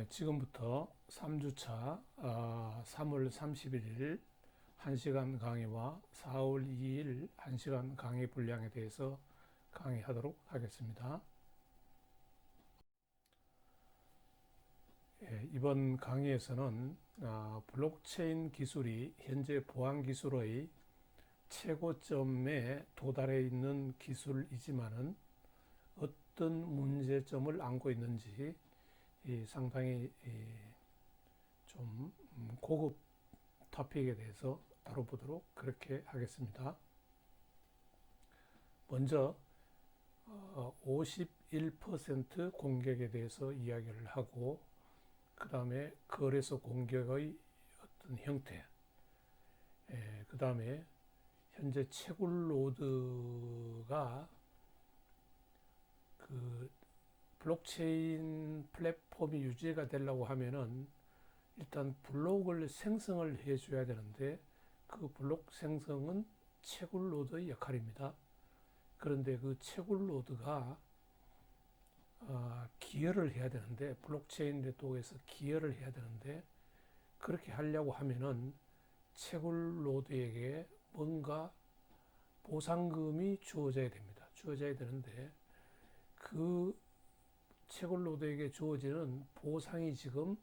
지금부터 3주차 3월 31일 1시간 강의와 4월 2일 1시간 강의 분량에 대해서 강의하도록 하겠습니다. 이번 강의에서는 블록체인 기술이 현재 보안 기술의 최고점에 도달해 있는 기술이지만은 어떤 문제점을 안고 있는지 상당히 좀 고급 토픽에 대해서 다뤄보도록 그렇게 하겠습니다. 먼저 51% 공격에 대해서 이야기를 하고, 그 다음에 거래소 공격의 어떤 형태, 그 다음에 현재 채굴로드가 그 블록체인 플랫폼이 유지가 되려고 하면은 일단 블록을 생성을 해줘야 되는데, 그 블록 생성은 채굴로드의 역할입니다. 그런데 그 채굴로드가 기여를 해야 되는데, 블록체인 네트워크에서 기여를 해야 되는데, 그렇게 하려고 하면은 채굴로드에게 뭔가 보상금이 주어져야 됩니다. 주어져야 되는데, 그 채굴로드에게 주어지는 보상이 지금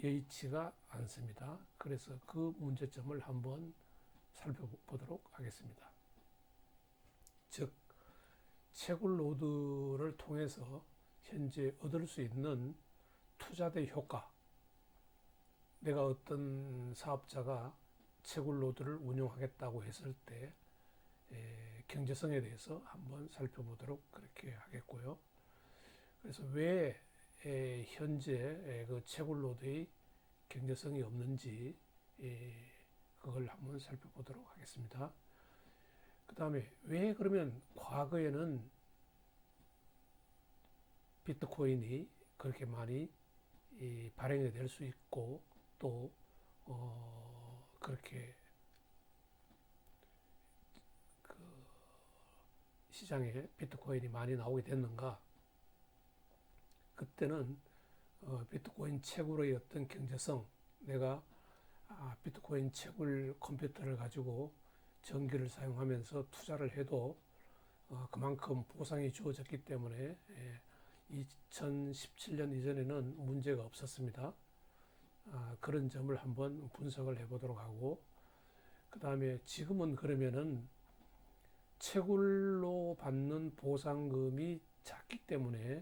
여의치가 않습니다. 그래서 그 문제점을 한번 살펴보도록 하겠습니다. 즉, 채굴로드를 통해서 현재 얻을 수 있는 투자대 효과, 내가 어떤 사업자가 채굴로드를 운영하겠다고 했을 때 경제성에 대해서 한번 살펴보도록 그렇게 하겠고요. 그래서 왜 현재 그 채굴로드의 경제성이 없는지 그걸 한번 살펴보도록 하겠습니다. 그 다음에 왜 그러면 과거에는 비트코인이 그렇게 많이 발행이 될 수 있고, 또 그렇게 그 시장에 비트코인이 많이 나오게 됐는가? 그때는 비트코인 채굴의 어떤 경제성, 내가 비트코인 채굴 컴퓨터를 가지고 전기를 사용하면서 투자를 해도 그만큼 보상이 주어졌기 때문에 2017년 이전에는 문제가 없었습니다. 그런 점을 한번 분석을 해보도록 하고, 그 다음에 지금은 그러면은 채굴로 받는 보상금이 작기 때문에,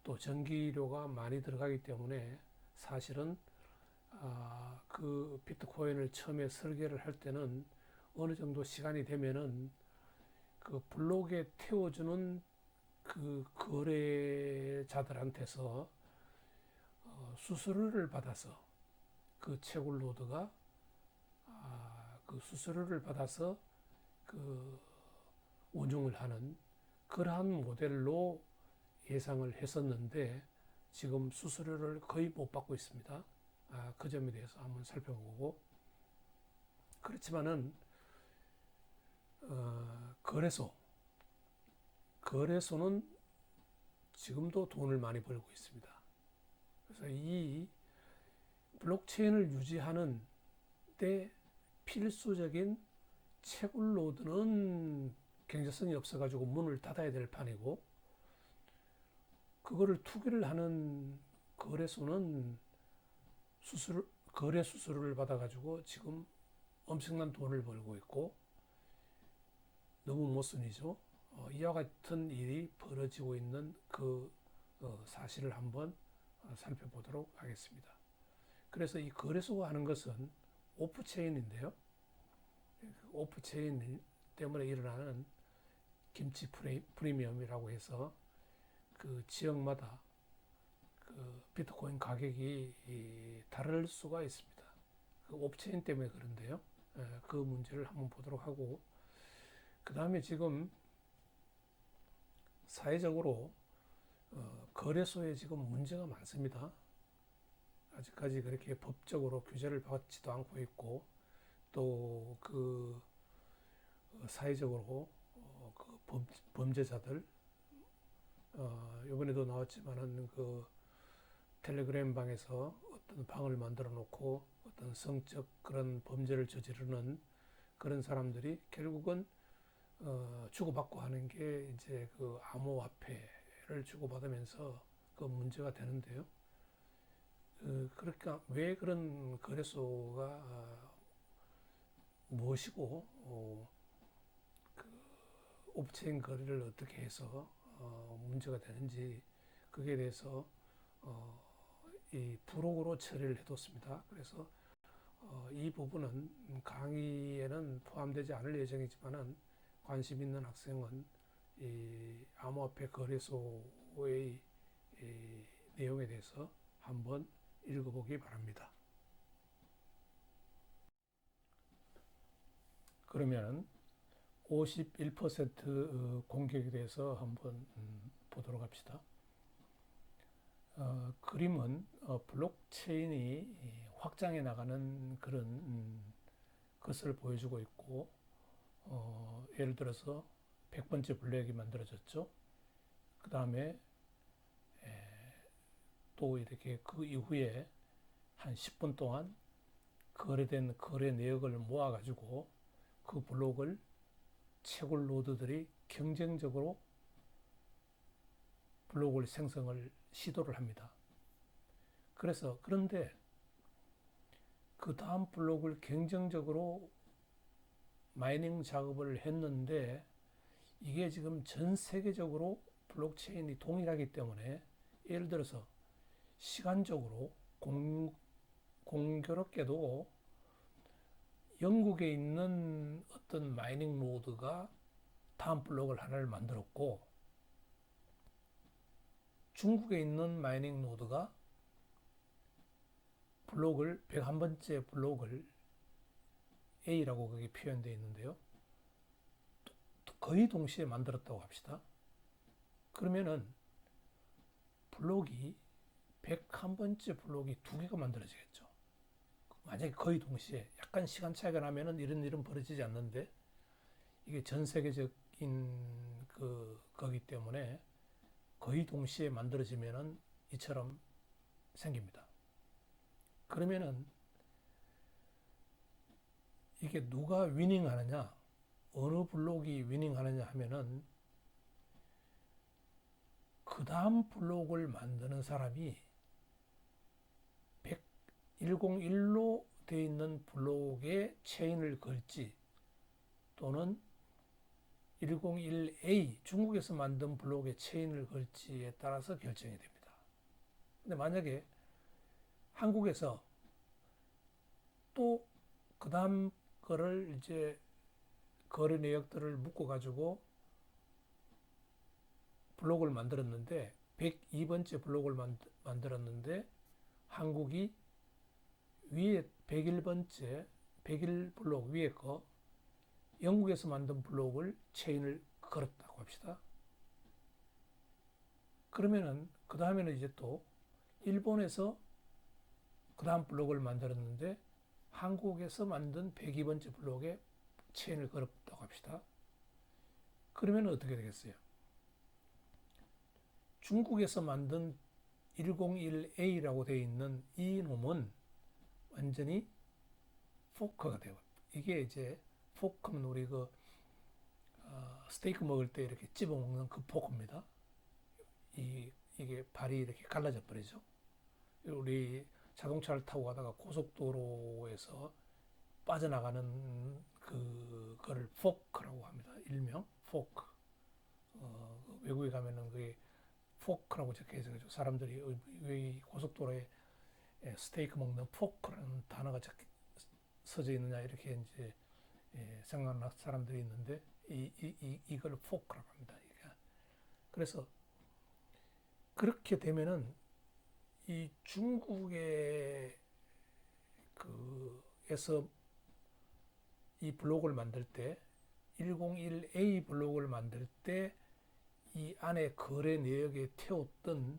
또 전기료가 많이 들어가기 때문에 사실은 그 비트코인을 처음에 설계를 할 때는 어느 정도 시간이 되면은 그 블록에 태워주는 그 거래자들한테서 수수료를 받아서, 그 채굴로드가 그 수수료를 받아서 그 운영을 하는 그러한 모델로 예상을 했었는데, 지금 수수료를 거의 못 받고 있습니다. 그 점에 대해서 한번 살펴보고, 그렇지만은 거래소는 지금도 돈을 많이 벌고 있습니다. 그래서 이 블록체인을 유지하는 데 필수적인 채굴로드는 경제성이 없어가지고 문을 닫아야 될 판이고, 그거를 투기를 하는 거래소는 거래 수수료를 받아가지고 지금 엄청난 돈을 벌고 있고, 너무 모순이죠. 이와 같은 일이 벌어지고 있는 그 사실을 한번 살펴보도록 하겠습니다. 그래서 이 거래소가 하는 것은 오프체인인데요. 오프체인 때문에 일어나는 김치 프리미엄이라고 해서 그 지역마다 그 비트코인 가격이 다를 수가 있습니다. 그 오프체인 때문에 그런데요. 그 문제를 한번 보도록 하고, 그 다음에 지금 사회적으로 거래소에 지금 문제가 많습니다. 아직까지 그렇게 법적으로 규제를 받지도 않고 있고, 또 그 사회적으로 그 범죄자들, 이번에도 나왔지만은 그 텔레그램 방에서 어떤 방을 만들어 놓고 어떤 성적 그런 범죄를 저지르는 그런 사람들이 결국은 주고받고 하는 게 이제 그 암호화폐를 주고받으면서 그 문제가 되는데요. 그러니까 왜 그런 거래소가 무엇이고 오프체인 거래를 어떻게 해서 문제가 되는지 그게 대해서 어, 이 부록으로 처리를 해뒀습니다. 그래서 이 부분은 강의에는 포함되지 않을 예정이지만은 관심 있는 학생은 이 암호화폐 거래소의 이 내용에 대해서 한번 읽어보기 바랍니다. 그러면 51% 공격에 대해서 한번 보도록 합시다. 그림은 블록체인이 확장해 나가는 그런 것을 보여주고 있고, 예를 들어서 100번째 블록이 만들어졌죠. 그 다음에 또 이렇게 그 이후에 한 10분 동안 거래된 거래 내역을 모아가지고 그 블록을 채굴 노드들이 경쟁적으로 블록을 생성을 시도를 합니다. 그런데 그 다음 블록을 경쟁적으로 마이닝 작업을 했는데 이게 지금 전 세계적으로 블록체인이 동일하기 때문에 예를 들어서 시간적으로 공교롭게도 영국에 있는 어떤 마이닝 노드가 다음 블록을 하나를 만들었고 중국에 있는 마이닝 노드가 블록을 101번째 블록을 A라고 그게 표현되어 있는데요. 거의 동시에 만들었다고 합시다. 그러면은 블록이 101번째 블록이 두 개가 만들어지겠죠. 만약에 거의 동시에 약간 시간 차이가 나면은 이런 일은 벌어지지 않는데 이게 전 세계적인 거기 때문에 거의 동시에 만들어지면은 이처럼 생깁니다. 그러면은 이게 누가 위닝 하느냐, 어느 블록이 위닝 하느냐 하면은 그 다음 블록을 만드는 사람이 101로 되어 있는 블록에 체인을 걸지 또는 101A 중국에서 만든 블록에 체인을 걸지에 따라서 결정이 됩니다. 근데 만약에 한국에서 또 그 다음 거를 이제 거래 내역들을 묶어 가지고 블록을 만들었는데 102번째 블록을 만들었는데 한국이 위에 101번째 101 블록 위에 거 영국에서 만든 블록을 체인을 걸었다고 합시다. 그러면은 그 다음에는 이제 또 일본에서 그 다음 블록을 만들었는데 한국에서 만든 102번째 블록에 체인을 걸었다고 합시다. 그러면 어떻게 되겠어요? 중국에서 만든 101A라고 되어 있는 이 놈은 완전히 포크가 되고 이게 이제 포크는 우리 스테이크 먹을 때 이렇게 집어 먹는 그 포크입니다. 이게 발이 이렇게 갈라져 버리죠. 우리 자동차를 타고 가다가 고속도로에서 빠져나가는 그거를 포크라고 합니다. 일명 포크. 외국에 가면은 그게 포크라고 적혀 있어요. 사람들이 왜 고속도로에 스테이크 먹는 포크라는 단어가 써져 있느냐 이렇게 이제 생각하는 사람들이 있는데 이걸 포크라고 합니다. 그래서 그렇게 되면은 이 중국의 에서 이 블록을 만들 때 101A 블록을 만들 때 이 안에 거래 내역에 태웠던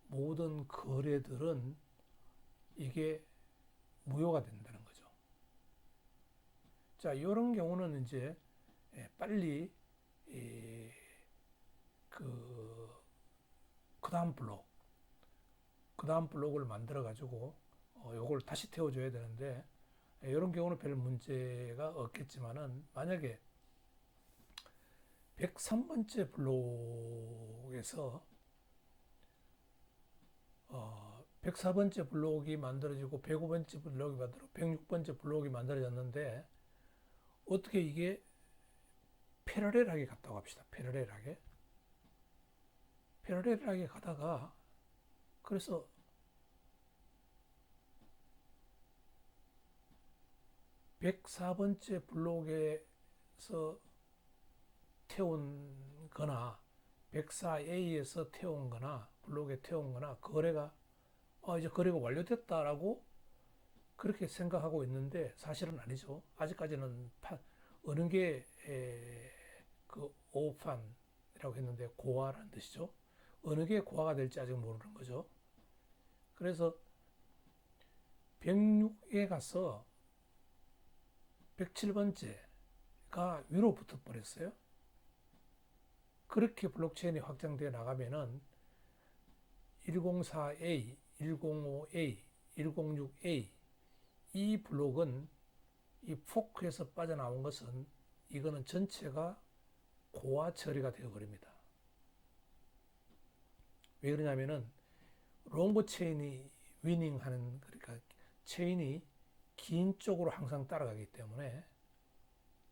모든 거래들은 이게 무효가 된다는 거죠. 자, 이런 경우는 이제 빨리 그 다음 블록 그 다음 블록을 만들어 가지고 요걸 다시 태워줘야 되는데, 이런 경우는 별 문제가 없겠지만은, 만약에 103번째 블록에서 104번째 블록이 만들어지고 105번째 블록이 만들어 106번째 블록이 만들어졌는데, 어떻게 이게 패러렐하게 갔다고 합시다. 패러렐하게 가다가, 그래서 104번째 블록에서 태운 거나 104A에서 태운 거나 블록에 태운 거나 거래가 이제 거래가 완료됐다라고 그렇게 생각하고 있는데, 사실은 아니죠. 아직까지는 어느 게 그 오판이라고 했는데 고화라는 뜻이죠. 어느 게 고화가 될지 아직 모르는 거죠. 그래서 106에 가서 107번째가 위로 붙어 버렸어요. 그렇게 블록체인이 확장되어 나가면은 104A, 105A, 106A 이 블록은, 이 포크에서 빠져나온 것은, 이거는 전체가 고화 처리가 되어 버립니다. 왜 그러냐면은 롱고 체인이 위닝하는, 그러니까 체인이 긴 쪽으로 항상 따라가기 때문에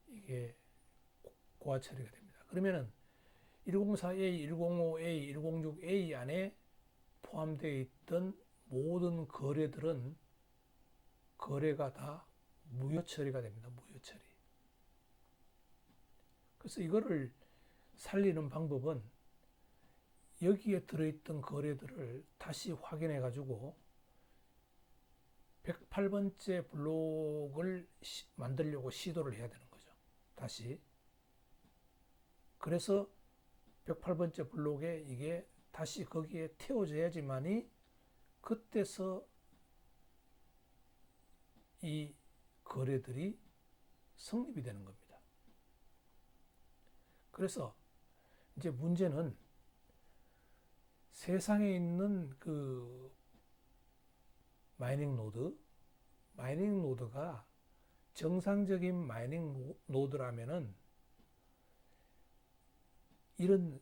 이게 고화 처리가 됩니다. 그러면은 104A, 105A, 106A 안에 포함되어 있던 모든 거래들은 거래가 다 무효 처리가 됩니다. 무효 처리. 그래서 이거를 살리는 방법은 여기에 들어있던 거래들을 다시 확인해 가지고 108번째 블록을 만들려고 시도를 해야 되는 거죠. 다시. 그래서 108번째 블록에 이게 다시 거기에 태워져야지만이 그때서 이 거래들이 성립이 되는 겁니다. 그래서 이제 문제는 세상에 있는 그 마이닝 노드가 정상적인 마이닝 노드라면은 이런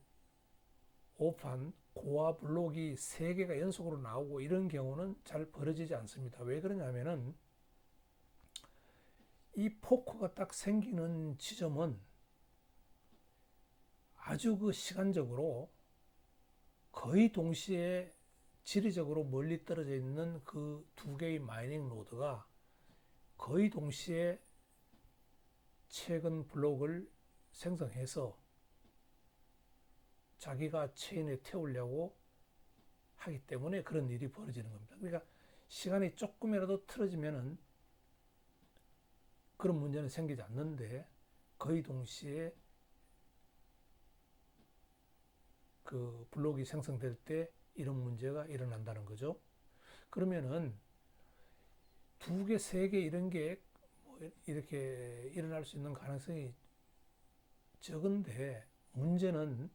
오판 고화 블록이 3개가 연속으로 나오고 이런 경우는 잘 벌어지지 않습니다. 왜 그러냐면은 이 포크가 딱 생기는 지점은 아주 그 시간적으로 거의 동시에 지리적으로 멀리 떨어져 있는 그 2개의 마이닝 노드가 거의 동시에 최근 블록을 생성해서 자기가 체인에 태우려고 하기 때문에 그런 일이 벌어지는 겁니다. 그러니까 시간이 조금이라도 틀어지면은 그런 문제는 생기지 않는데, 거의 동시에 그 블록이 생성될 때 이런 문제가 일어난다는 거죠. 그러면은 2개, 3개 이런 게 뭐 이렇게 일어날 수 있는 가능성이 적은데, 문제는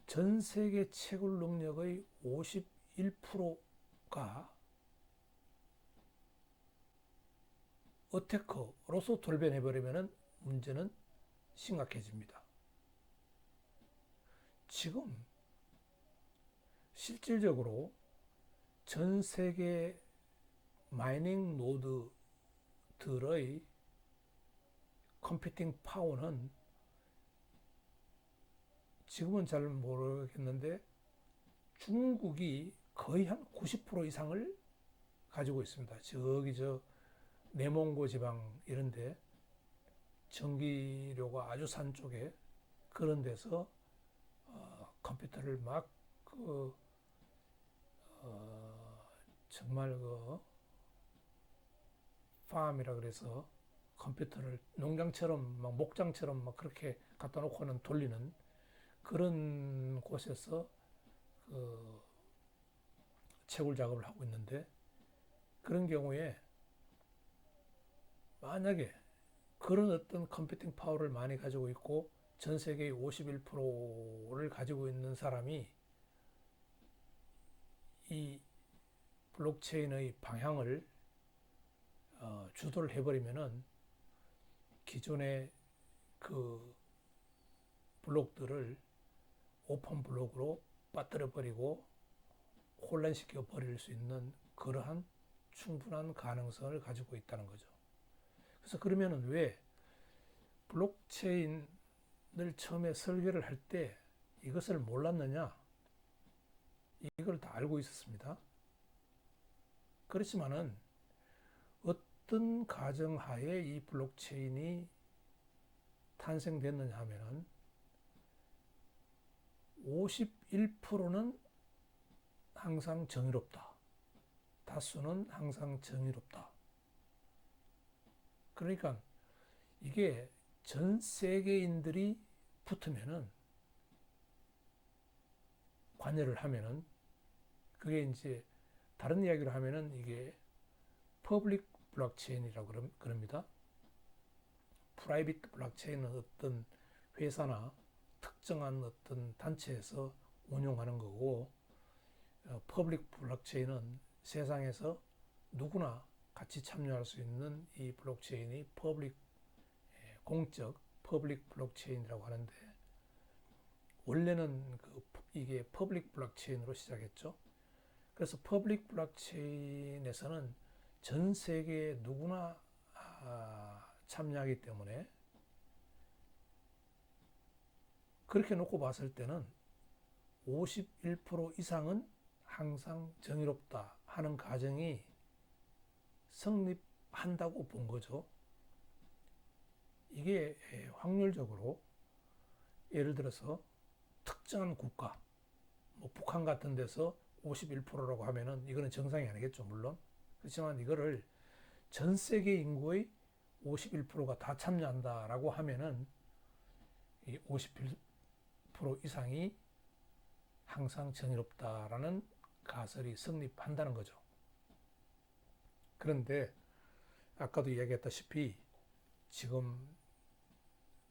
전 세계 채굴 능력의 51%가 어태커로서 돌변해버리면 문제는 심각해집니다. 지금 실질적으로 전 세계 마이닝 노드들의 컴퓨팅 파워는 지금은 잘 모르겠는데 중국이 거의 한 90% 이상을 가지고 있습니다. 저기 내몽고 지방 이런데 전기료가 아주 싼 쪽에 그런 데서 컴퓨터를 막 정말 팜이라 그래서 컴퓨터를 농장처럼 막 목장처럼 막 그렇게 갖다 놓고는 돌리는 그런 곳에서 채굴 작업을 하고 있는데, 그런 경우에 만약에 그런 어떤 컴퓨팅 파워를 많이 가지고 있고 전 세계의 51%를 가지고 있는 사람이 이 블록체인의 방향을 주도를 해버리면은 기존의 그 블록들을 오픈 블록으로 빠뜨려 버리고 혼란시켜 버릴 수 있는 그러한 충분한 가능성을 가지고 있다는 거죠. 그래서 그러면은 왜 블록체인을 처음에 설계를 할 때 이것을 몰랐느냐? 이걸 다 알고 있었습니다. 그렇지만은 어떤 가정하에 이 블록체인이 탄생됐느냐 하면은 51%는 항상 정의롭다. 다수는 항상 정의롭다. 그러니까 이게 전 세계인들이 붙으면은 관여를 하면은 그게 이제 다른 이야기를 하면은 이게 퍼블릭 블록체인이라고 그럽니다. 프라이빗 블록체인은 어떤 회사나 특정한 어떤 단체에서 운용하는 거고, 퍼블릭 블록체인은 세상에서 누구나 같이 참여할 수 있는 이 블록체인이 공적 퍼블릭 블록체인이라고 하는데, 원래는 이게 퍼블릭 블록체인으로 시작했죠. 그래서 퍼블릭 블록체인에서는 전 세계 누구나 참여하기 때문에 그렇게 놓고 봤을 때는 51% 이상은 항상 정의롭다 하는 가정이 성립한다고 본 거죠. 이게 확률적으로 예를 들어서 특정한 국가, 뭐 북한 같은 데서 51%라고 하면은 이거는 정상이 아니겠죠, 물론. 그렇지만 이거를 전 세계 인구의 51%가 다 참여한다라고 하면은 이 51% 이상이 항상 정의롭다라는 가설이 성립한다는 거죠. 그런데 아까도 이야기했다시피 지금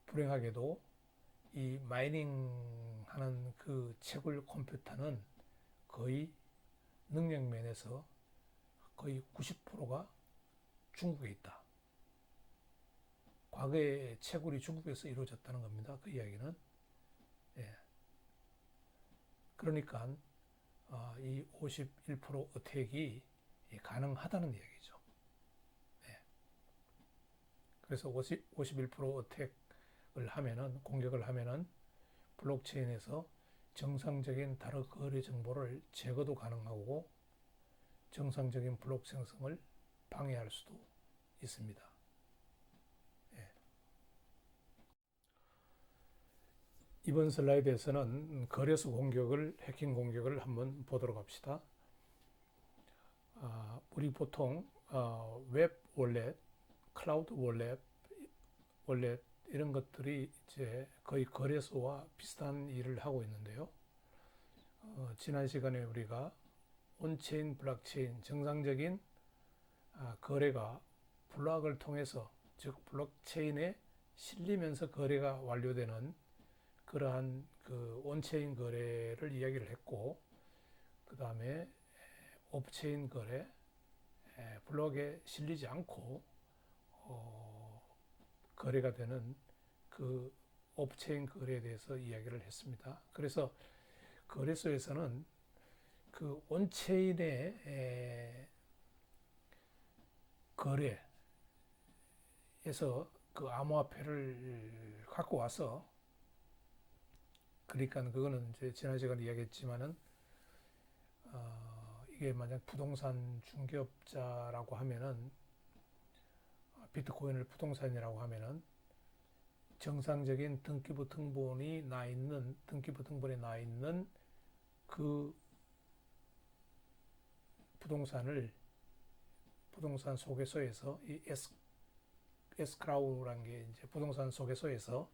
불행하게도 이 마이닝 하는 그 채굴 컴퓨터는 거의 능력 면에서 거의 90%가 중국에 있다. 과거에 채굴이 중국에서 이루어졌다는 겁니다. 그 이야기는. 예. 그러니까 이 51% 어택이 가능하다는 이야기죠. 예. 그래서 51% 어택을 하면은, 공격을 하면은 블록체인에서 정상적인 다른 거래 정보를 제거도 가능하고 정상적인 블록 생성을 방해할 수도 있습니다. 예. 이번 슬라이드에서는 거래소 공격을, 해킹 공격을 한번 보도록 합시다. 우리 보통 웹 월렛, 클라우드 월렛 이런 것들이 이제 거의 거래소와 비슷한 일을 하고 있는데요. 지난 시간에 우리가 온체인 블록체인, 정상적인 거래가 블록을 통해서, 즉 블록체인에 실리면서 거래가 완료되는 그러한 그 온체인 거래를 이야기를 했고, 그 다음에 오프체인 거래, 블록에 실리지 않고 거래가 되는 그 오프체인 거래에 대해서 이야기를 했습니다. 그래서 거래소에서는 그 온체인의 거래에서 그 암호화폐를 갖고 와서, 그러니까 그거는 이제 지난 시간에 이야기했지만은 이게 만약 부동산 중개업자라고 하면은, 비트코인을 부동산이라고 하면은 정상적인 등기부 등본이 나 있는 그 부동산 소개소에서, 이 에스크라우라는 게 이제 부동산 소개소에서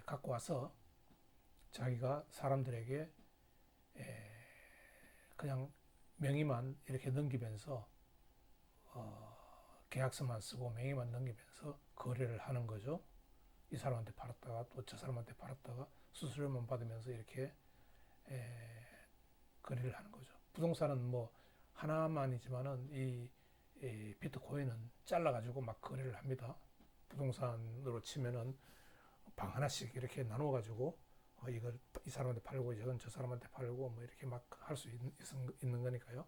갖고 와서 자기가 사람들에게 그냥 명의만 이렇게 넘기면서 계약서만 쓰고 명의만 넘기면서 거래를 하는 거죠. 이 사람한테 팔았다가 또 저 사람한테 팔았다가 수수료만 받으면서 이렇게 거래를 하는 거죠. 부동산은 뭐 하나만이지만은 이 비트코인은 잘라가지고 막 거래를 합니다. 부동산으로 치면은 방 하나씩 이렇게 나눠가지고 이걸 이 사람한테 팔고 이건 저 사람한테 팔고 뭐 이렇게 막 할 수 있는 거니까요.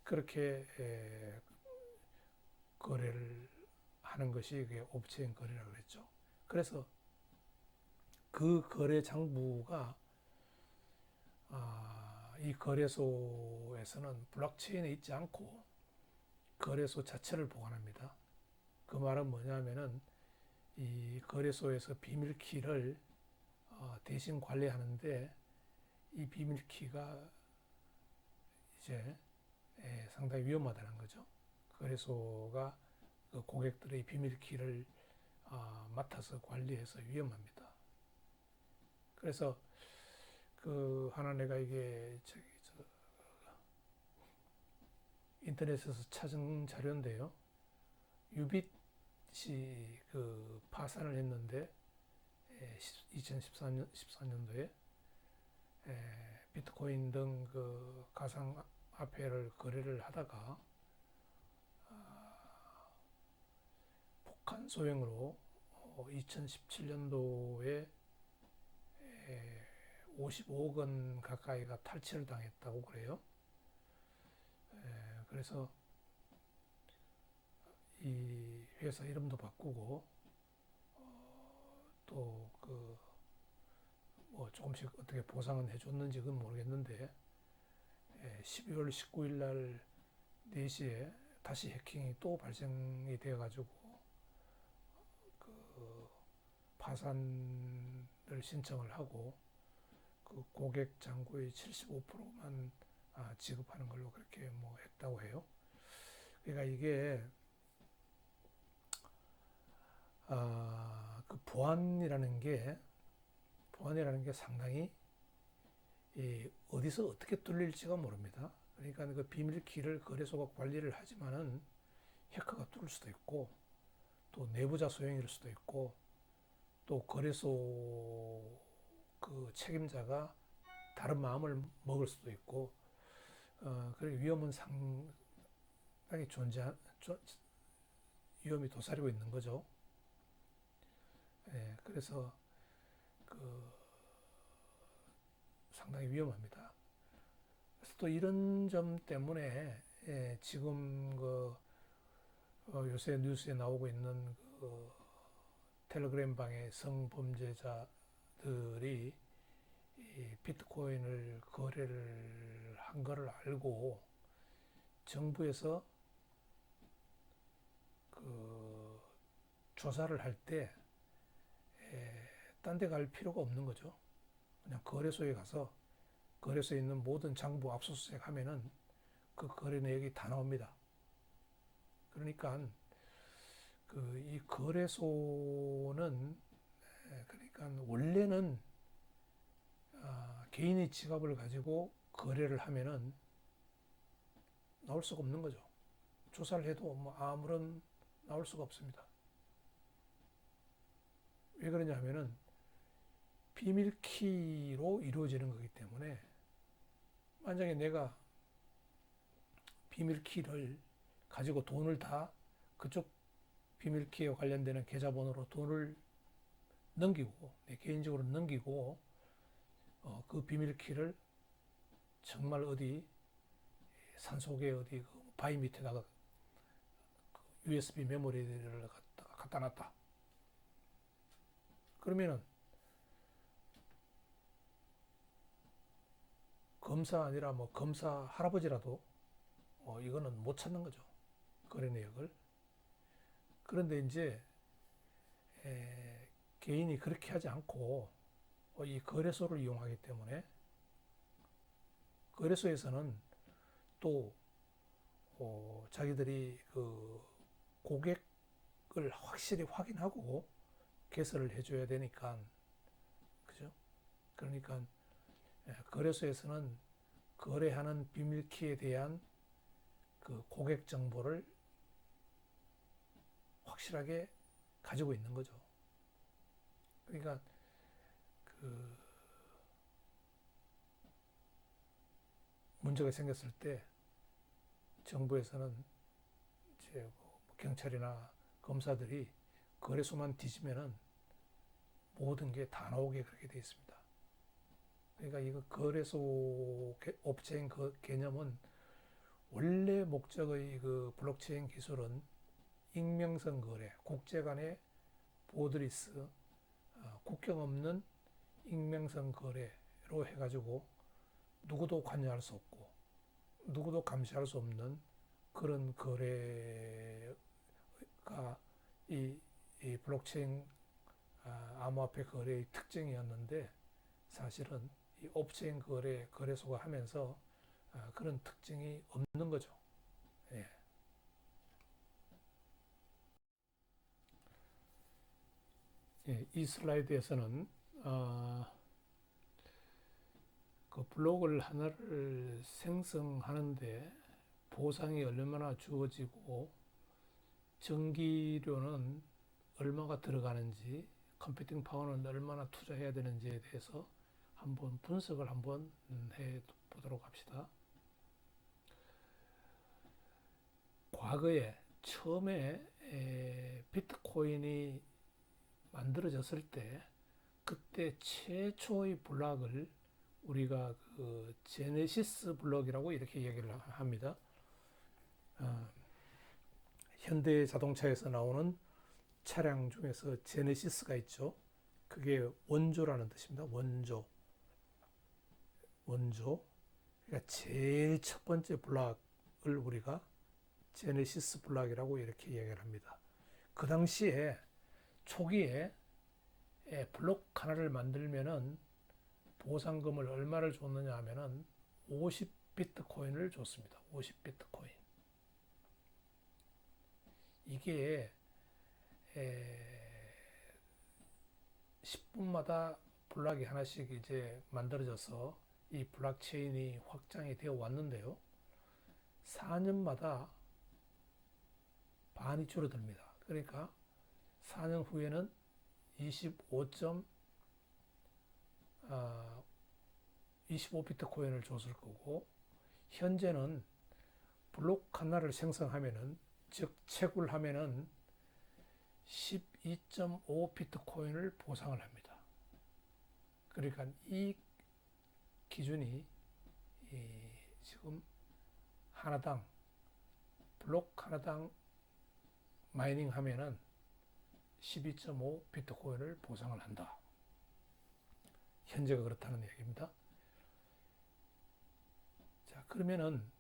그렇게 거래를 하는 것이 이게 옵체인 거래라고 그랬죠. 그래서 그 거래 장부가 이 거래소에서는 블록체인에 있지 않고 거래소 자체를 보관합니다. 그 말은 뭐냐면은 이 거래소에서 비밀키를 대신 관리하는데 이 비밀키가 이제 상당히 위험하다는 거죠. 거래소가 그 고객들의 비밀키를 맡아서 관리해서 위험합니다. 그래서 그 하나 내가 이게 인터넷에서 찾은 자료인데요. 유빗이 그 파산을 했는데 2014년도에 비트코인 등 그 가상화폐를 거래를 하다가 폭한 소행으로 2017년도에 55억 원 가까이가 탈취를 당했다고 그래요. 그래서 이 회사 이름도 바꾸고 또 그 뭐 조금씩 어떻게 보상은 해줬는지 그건 모르겠는데 12월 19일 날 4시에 다시 해킹이 또 발생이 되어가지고 그 파산을 신청을 하고 그 고객 잔고의 75%만 지급하는 걸로 그렇게 뭐 했다고 해요. 그러니까 이게 그 보안이라는 게 상당히 어디서 어떻게 뚫릴지가 모릅니다. 그러니까 그 비밀키를 거래소가 관리를 하지만은 해커가 뚫을 수도 있고 또 내부자 소행일 수도 있고 또 거래소 그 책임자가 다른 마음을 먹을 수도 있고 그런 위험은 상당히 위험이 도사리고 있는 거죠. 그래서 그 상당히 위험합니다. 그래서 또 이런 점 때문에 지금 그 요새 뉴스에 나오고 있는 그 텔레그램 방의 성범죄자들이 이 비트코인을 거래를 한 거를 알고 정부에서 그 조사를 할 때 딴 데 갈 필요가 없는 거죠. 그냥 거래소에 가서 거래소에 있는 모든 장부 압수수색 하면은 그 거래 내역이 다 나옵니다. 그러니까 그 이 거래소는 그러니까 원래는 개인의 지갑을 가지고 거래를 하면은 나올 수가 없는 거죠. 조사를 해도 뭐 아무런 나올 수가 없습니다. 왜 그러냐 하면은 비밀키로 이루어지는 거기 때문에 만약에 내가 비밀키를 가지고 돈을 다 그쪽 비밀키에 관련되는 계좌번호로 돈을 넘기고 내 개인적으로 넘기고 그 비밀키를 정말 어디 산속에 어디 그 바위 밑에다가 USB 메모리를 갖다 놨다. 그러면은 검사 아니라 뭐 검사 할아버지라도 이거는 못 찾는 거죠. 거래 내역을. 그런데 이제 개인이 그렇게 하지 않고 이 거래소를 이용하기 때문에 거래소에서는 또 자기들이 그 고객을 확실히 확인하고 개설을 해줘야 되니까 그죠? 그러니까 거래소에서는 거래하는 비밀키에 대한 그 고객 정보를 확실하게 가지고 있는 거죠. 그러니까 그 문제가 생겼을 때 정부에서는 이제 뭐 경찰이나 검사들이 거래소만 뒤지면은 모든 게 다 나오게 그렇게 되어 있습니다. 그러니까 이거 거래소 업체인 그 개념은 원래 목적의 그 블록체인 기술은 익명성 거래, 국제 간의 보드리스, 국경 없는 익명성 거래로 해가지고 누구도 관여할 수 없고 누구도 감시할 수 없는 그런 거래가 이, 이 블록체인 암호화폐 거래의 특징이었는데 사실은 이 업체인 거래소가 하면서 그런 특징이 없는 거죠. 예. 예, 이 슬라이드에서는 그 블록을 하나를 생성하는데 보상이 얼마나 주어지고 전기료는 얼마가 들어가는지 컴퓨팅 파워는 얼마나 투자해야 되는지에 대해서 한번 분석을 한번 해 보도록 합시다. 과거에 처음에 비트코인이 만들어졌을 때 그때 최초의 블록을 우리가 그 제네시스 블록이라고 이렇게 얘기를 합니다. 현대 자동차에서 나오는 차량 중에서 제네시스가 있죠. 그게 원조라는 뜻입니다. 원조. 그러니까 제일 첫 번째 블록을 우리가 제네시스 블록이라고 이렇게 얘기를 합니다. 그 당시에 초기에 블록 하나를 만들면은 보상금을 얼마를 줬느냐 하면은 50비트코인을 줬습니다. 50비트코인. 이게 10분마다 블록이 하나씩 이제 만들어져서 이 블록체인이 확장이 되어 왔는데요. 4년마다 반이 줄어듭니다. 그러니까 4년 후에는 25비트코인을 줬을 거고 현재는 블록 하나를 생성하면은 즉 채굴하면은 12.5비트코인을 보상을 합니다. 그러니까 이 기준이 지금 하나당 블록 하나당 마이닝 하면은 12.5비트코인을 보상을 한다. 현재가 그렇다는 얘기입니다. 자, 그러면은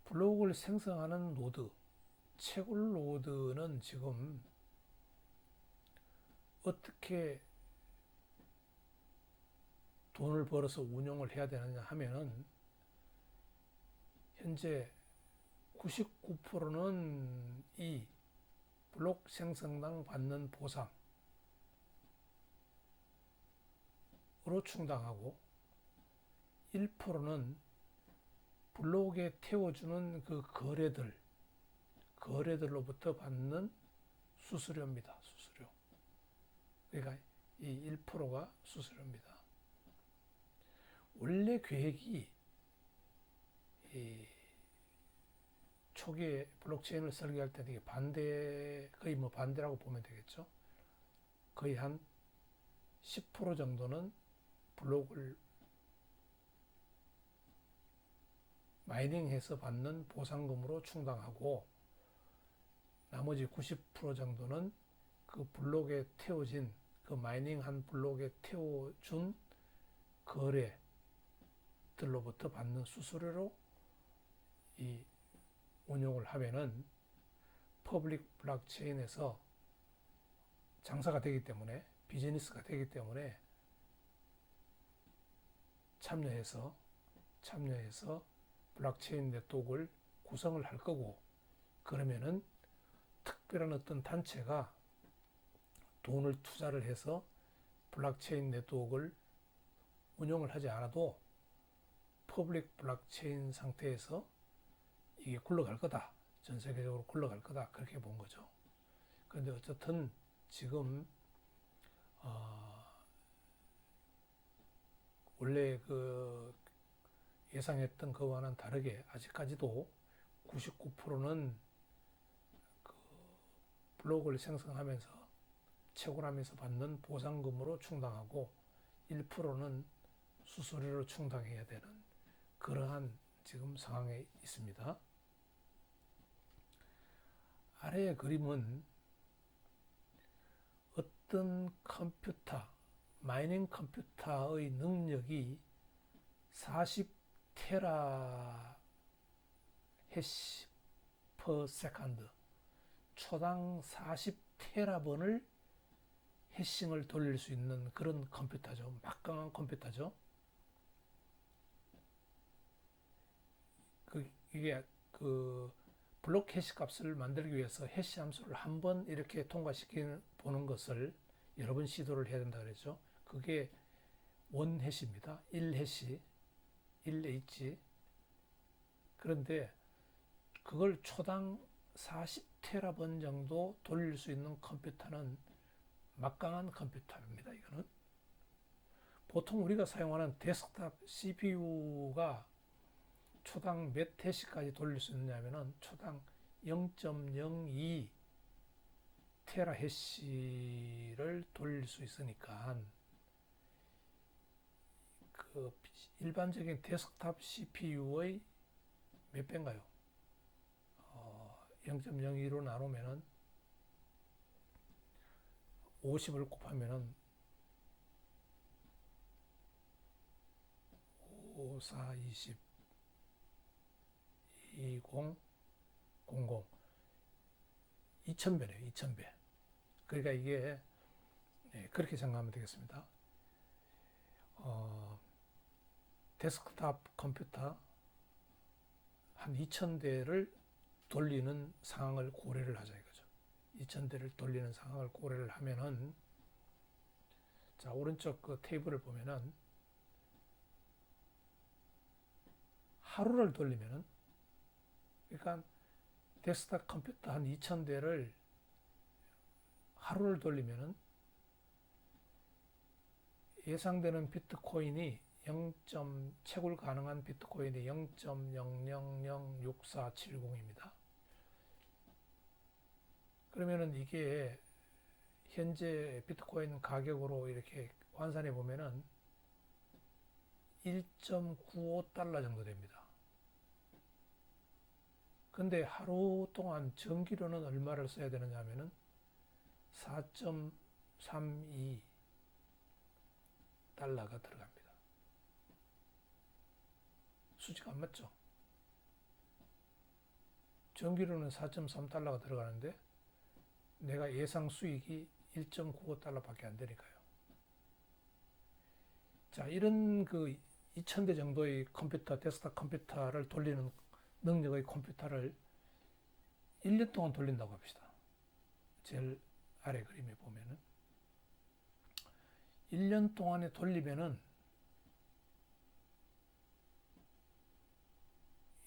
블록을 생성하는 노드, 채굴 노드는 지금 어떻게 돈을 벌어서 운영을 해야 되느냐 하면은 현재 99%는 이 블록 생성당 받는 보상으로 충당하고 1%는 블록에 태워주는 그 거래들로부터 받는 수수료입니다. 수수료. 그러니까 이 1%가 수수료입니다. 원래 계획이 초기에 블록체인을 설계할 때 되게 거의 뭐 반대라고 보면 되겠죠. 거의 한 10% 정도는 블록을 마이닝해서 받는 보상금으로 충당하고 나머지 90% 정도는 그 블록에 태워진 그 마이닝한 블록에 태워준 거래들로부터 받는 수수료로 이 운용을 하면은 퍼블릭 블록체인에서 장사가 되기 때문에 비즈니스가 되기 때문에 참여해서 블록체인 네트워크를 구성을 할 거고 그러면은 특별한 어떤 단체가 돈을 투자를 해서 블록체인 네트워크를 운영을 하지 않아도 퍼블릭 블록체인 상태에서 이게 굴러갈 거다. 전 세계적으로 굴러갈 거다. 그렇게 본 거죠. 그런데 어쨌든 지금 원래 그 예상했던 거와는 다르게 아직까지도 99%는 블록을 생성하면서 채굴하면서 받는 보상금으로 충당하고 1%는 수수료로 충당해야 되는 그러한 지금 상황에 있습니다. 아래의 그림은 어떤 컴퓨터, 마이닝 컴퓨터의 능력이 40테라 해시 per 세컨드, 초당 40테라번을 해싱을 돌릴 수 있는 그런 컴퓨터죠. 막강한 컴퓨터죠. 이게 블록 해시 값을 만들기 위해서 해시 함수를 한 번 이렇게 통과시켜 보는 것을 여러 번 시도를 해야 된다 그랬죠. 그게 원 해시입니다. 1해시, 1H. 그런데 그걸 초당 40테라번 정도 돌릴 수 있는 컴퓨터는 막강한 컴퓨터입니다. 이거는 보통 우리가 사용하는 데스크탑 CPU가 초당 몇 해시까지 돌릴 수 있느냐면은 초당 0.02 테라 해시를 돌릴 수 있으니까 그 일반적인 데스크탑 CPU의 몇 배인가요? 0.02로 나누면은 50을 곱하면은 5, 4, 20, 20, 00, 2000배네요. 2000배. 그러니까 이게 그렇게 생각하면 되겠습니다. 데스크탑 컴퓨터 한 2000대를 돌리는 상황을 고려를 하자 이거죠. 2000대를 돌리는 상황을 고려를 하면은 자, 오른쪽 그 테이블을 보면은 하루를 돌리면은 그러니까 데스크탑 컴퓨터 한 2000대를 하루를 돌리면은 예상되는 비트코인이 채굴 가능한 비트코인이 0.0006470입니다. 그러면은 이게 현재 비트코인 가격으로 이렇게 환산해 보면은 1.95달러 정도 됩니다. 근데 하루 동안 전기료는 얼마를 써야 되느냐 하면은 4.32달러가 들어갑니다. 수치가 안 맞죠? 전기료는 4.3달러가 들어가는데 내가 예상 수익이 1.95달러밖에 안 되니까요. 자, 이런 그 2000대 정도의 컴퓨터, 데스크탑 컴퓨터를 돌리는 능력의 컴퓨터를 1년 동안 돌린다고 합시다. 제일 아래 그림에 보면은 1년 동안에 돌리면은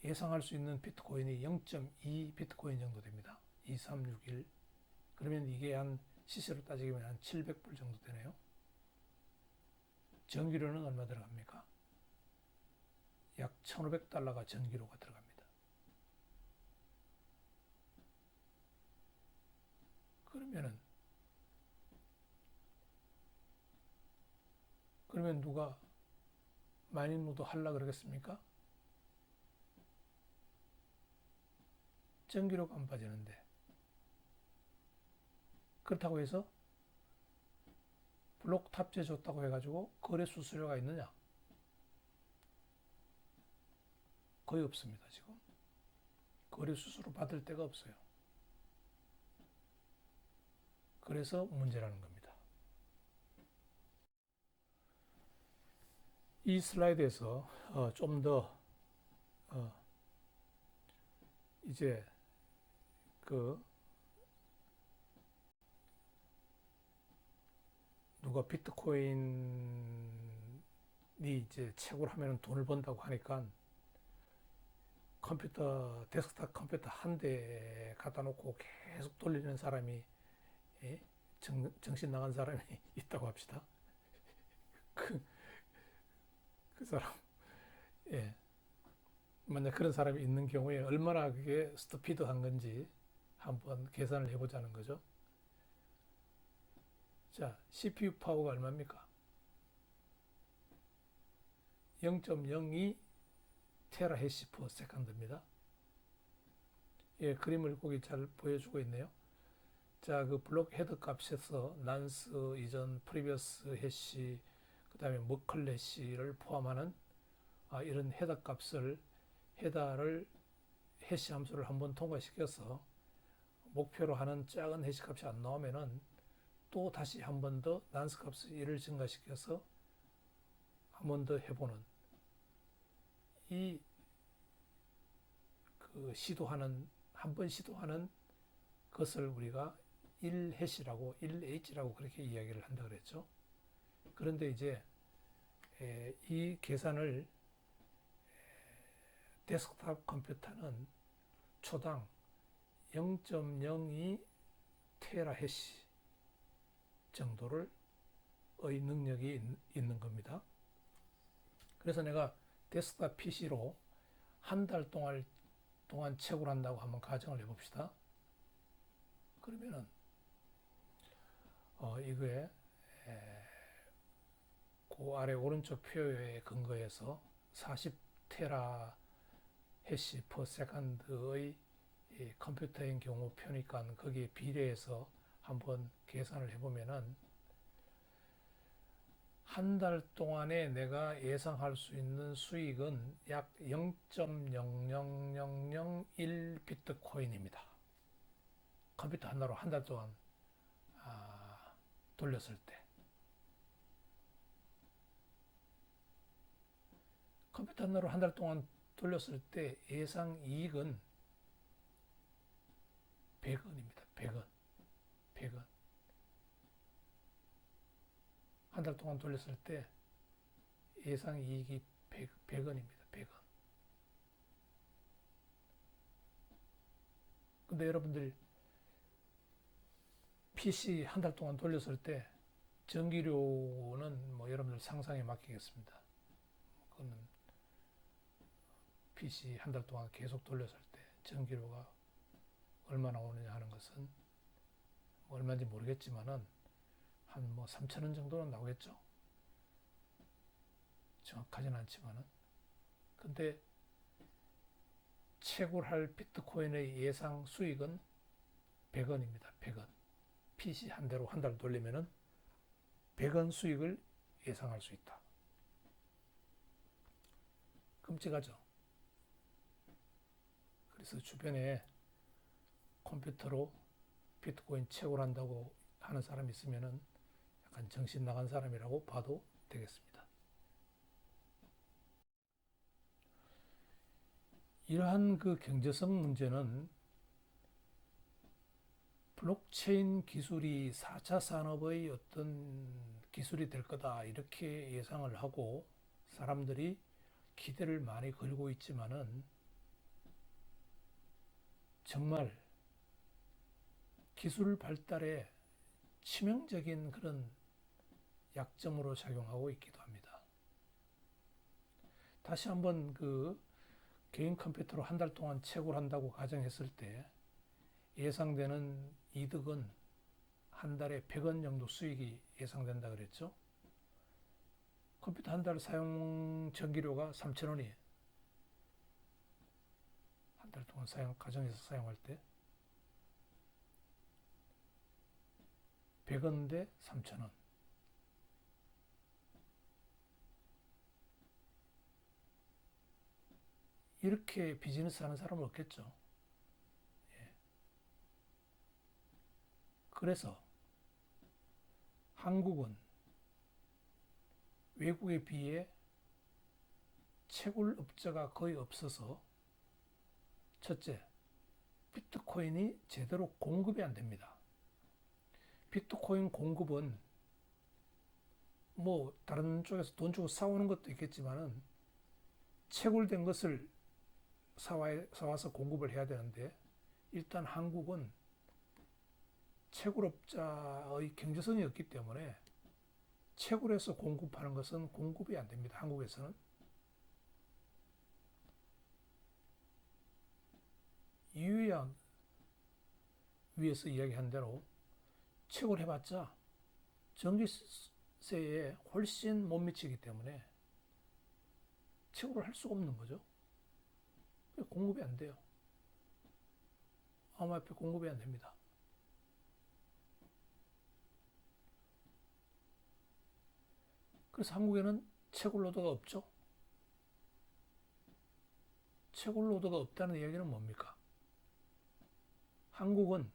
예상할 수 있는 비트코인이 0.2 비트코인 정도 됩니다. 2361. 그러면 이게 한 시세로 따지면 한 700불 정도 되네요. 전기료는 얼마 들어갑니까? 약 1500달러가 전기료가 들어갑니다. 그러면 누가 마이닝 노드 하려 그러겠습니까? 전기료가 안 빠지는데. 그렇다고 해서 블록 탑재 줬다고 해가지고 거래 수수료가 있느냐? 거의 없습니다, 지금. 거래 수수료 받을 데가 없어요. 그래서 문제라는 겁니다. 이 슬라이드에서 좀 더 이제 그 누가 비트코인이 이제 채굴 하면 돈을 번다고 하니까 컴퓨터, 데스크탑 컴퓨터 한 대 갖다 놓고 계속 돌리는 사람이 정신 나간 사람이 있다고 합시다. 그 사람, 예. 만약 그런 사람이 있는 경우에 얼마나 그게 스토피드한 건지 한번 계산을 해보자는 거죠. 자, CPU 파워가 얼마입니까? 0.02 테라헤시 퍼 세컨드입니다. 예, 그림을 거기 잘 보여주고 있네요. 자, 그 블록 헤더 값에서 난스 이전 프리비어스 해시 그다음에 머클 해시를 포함하는 이런 헤더 값을 헤더를 해시 함수를 한번 통과시켜서 목표로 하는 작은 해시 값이 안 나오면은 또 다시 한 번 더 난스 값을 1을 증가시켜서 한 번 더 해보는 이 그 시도하는 한 번 시도하는 것을 우리가 1해시라고 1H라고 그렇게 이야기를 한다 그랬죠. 그런데 이제 이 계산을 데스크탑 컴퓨터는 초당 0.02 테라해시 정도를 의 능력이 있는 겁니다. 그래서 내가 데스크탑 PC로 한 달 동안 채굴 한다고 한번 가정을 해봅시다. 그러면은 이거에 그 아래 오른쪽 표에 근거해서 40 테라 해시 퍼 세컨드의 컴퓨터인 경우 표니까 거기에 비례해서 한번 계산을 해보면은 한 달 동안에 내가 예상할 수 있는 수익은 약 0.00001 비트코인입니다. 컴퓨터 하나로 한 달 동안 돌렸을 때. 컴퓨터 하나로 한 달 동안 돌렸을 때 예상 이익은 100원입니다. 100원. 100원. 한 달 동안 돌렸을 때 예상 이익이 100원입니다. 100원. 근데 여러분들 PC 한 달 동안 돌렸을 때 전기료는 뭐 여러분들 상상에 맡기겠습니다. 그거는 PC 한 달 동안 계속 돌렸을 때 전기료가 얼마나 오느냐 하는 것은 뭐 얼마인지 모르겠지만은 한 뭐 3,000원 정도는 나오겠죠. 정확하지는 않지만은. 근데 채굴할 비트코인의 예상 수익은 100원입니다. 100원. PC 한 대로 한 달 돌리면은 100원 수익을 예상할 수 있다. 끔찍하죠. 그래서 주변에 컴퓨터로 비트코인 채굴한다고 하는 사람이 있으면은 약간 정신 나간 사람이라고 봐도 되겠습니다. 이러한 그 경제성 문제는 블록체인 기술이 4차 산업의 어떤 기술이 될 거다 이렇게 예상을 하고 사람들이 기대를 많이 걸고 있지만은 정말 기술 발달에 치명적인 그런 약점으로 작용하고 있기도 합니다. 다시 한번 그 개인 컴퓨터로 한 달 동안 채굴한다고 가정했을 때 예상되는 이득은 한 달에 100원 정도 수익이 예상된다 그랬죠. 컴퓨터 한 달 사용 전기료가 3,000원이에요. 한 달 동안 가정에서 사용할 때 100원 대 3,000원. 이렇게 비즈니스 하는 사람은 없겠죠. 예. 그래서 한국은 외국에 비해 채굴 업자가 거의 없어서 첫째, 비트코인이 제대로 공급이 안 됩니다. 비트코인 공급은 뭐 다른 쪽에서 돈 주고 사오는 것도 있겠지만은 채굴된 것을 사와서 공급을 해야 되는데 일단 한국은 채굴업자의 경제성이 없기 때문에 채굴해서 공급하는 것은 공급이 안 됩니다. 한국에서는. 이유야 위에서 이야기한 대로 채굴 해봤자 전기세에 훨씬 못 미치기 때문에 채굴을 할 수가 없는 거죠. 공급이 안 돼요. 암호화폐 공급이 안 됩니다. 그래서 한국에는 채굴 노드가 없죠. 채굴 노드가 없다는 이야기는 뭡니까? 한국은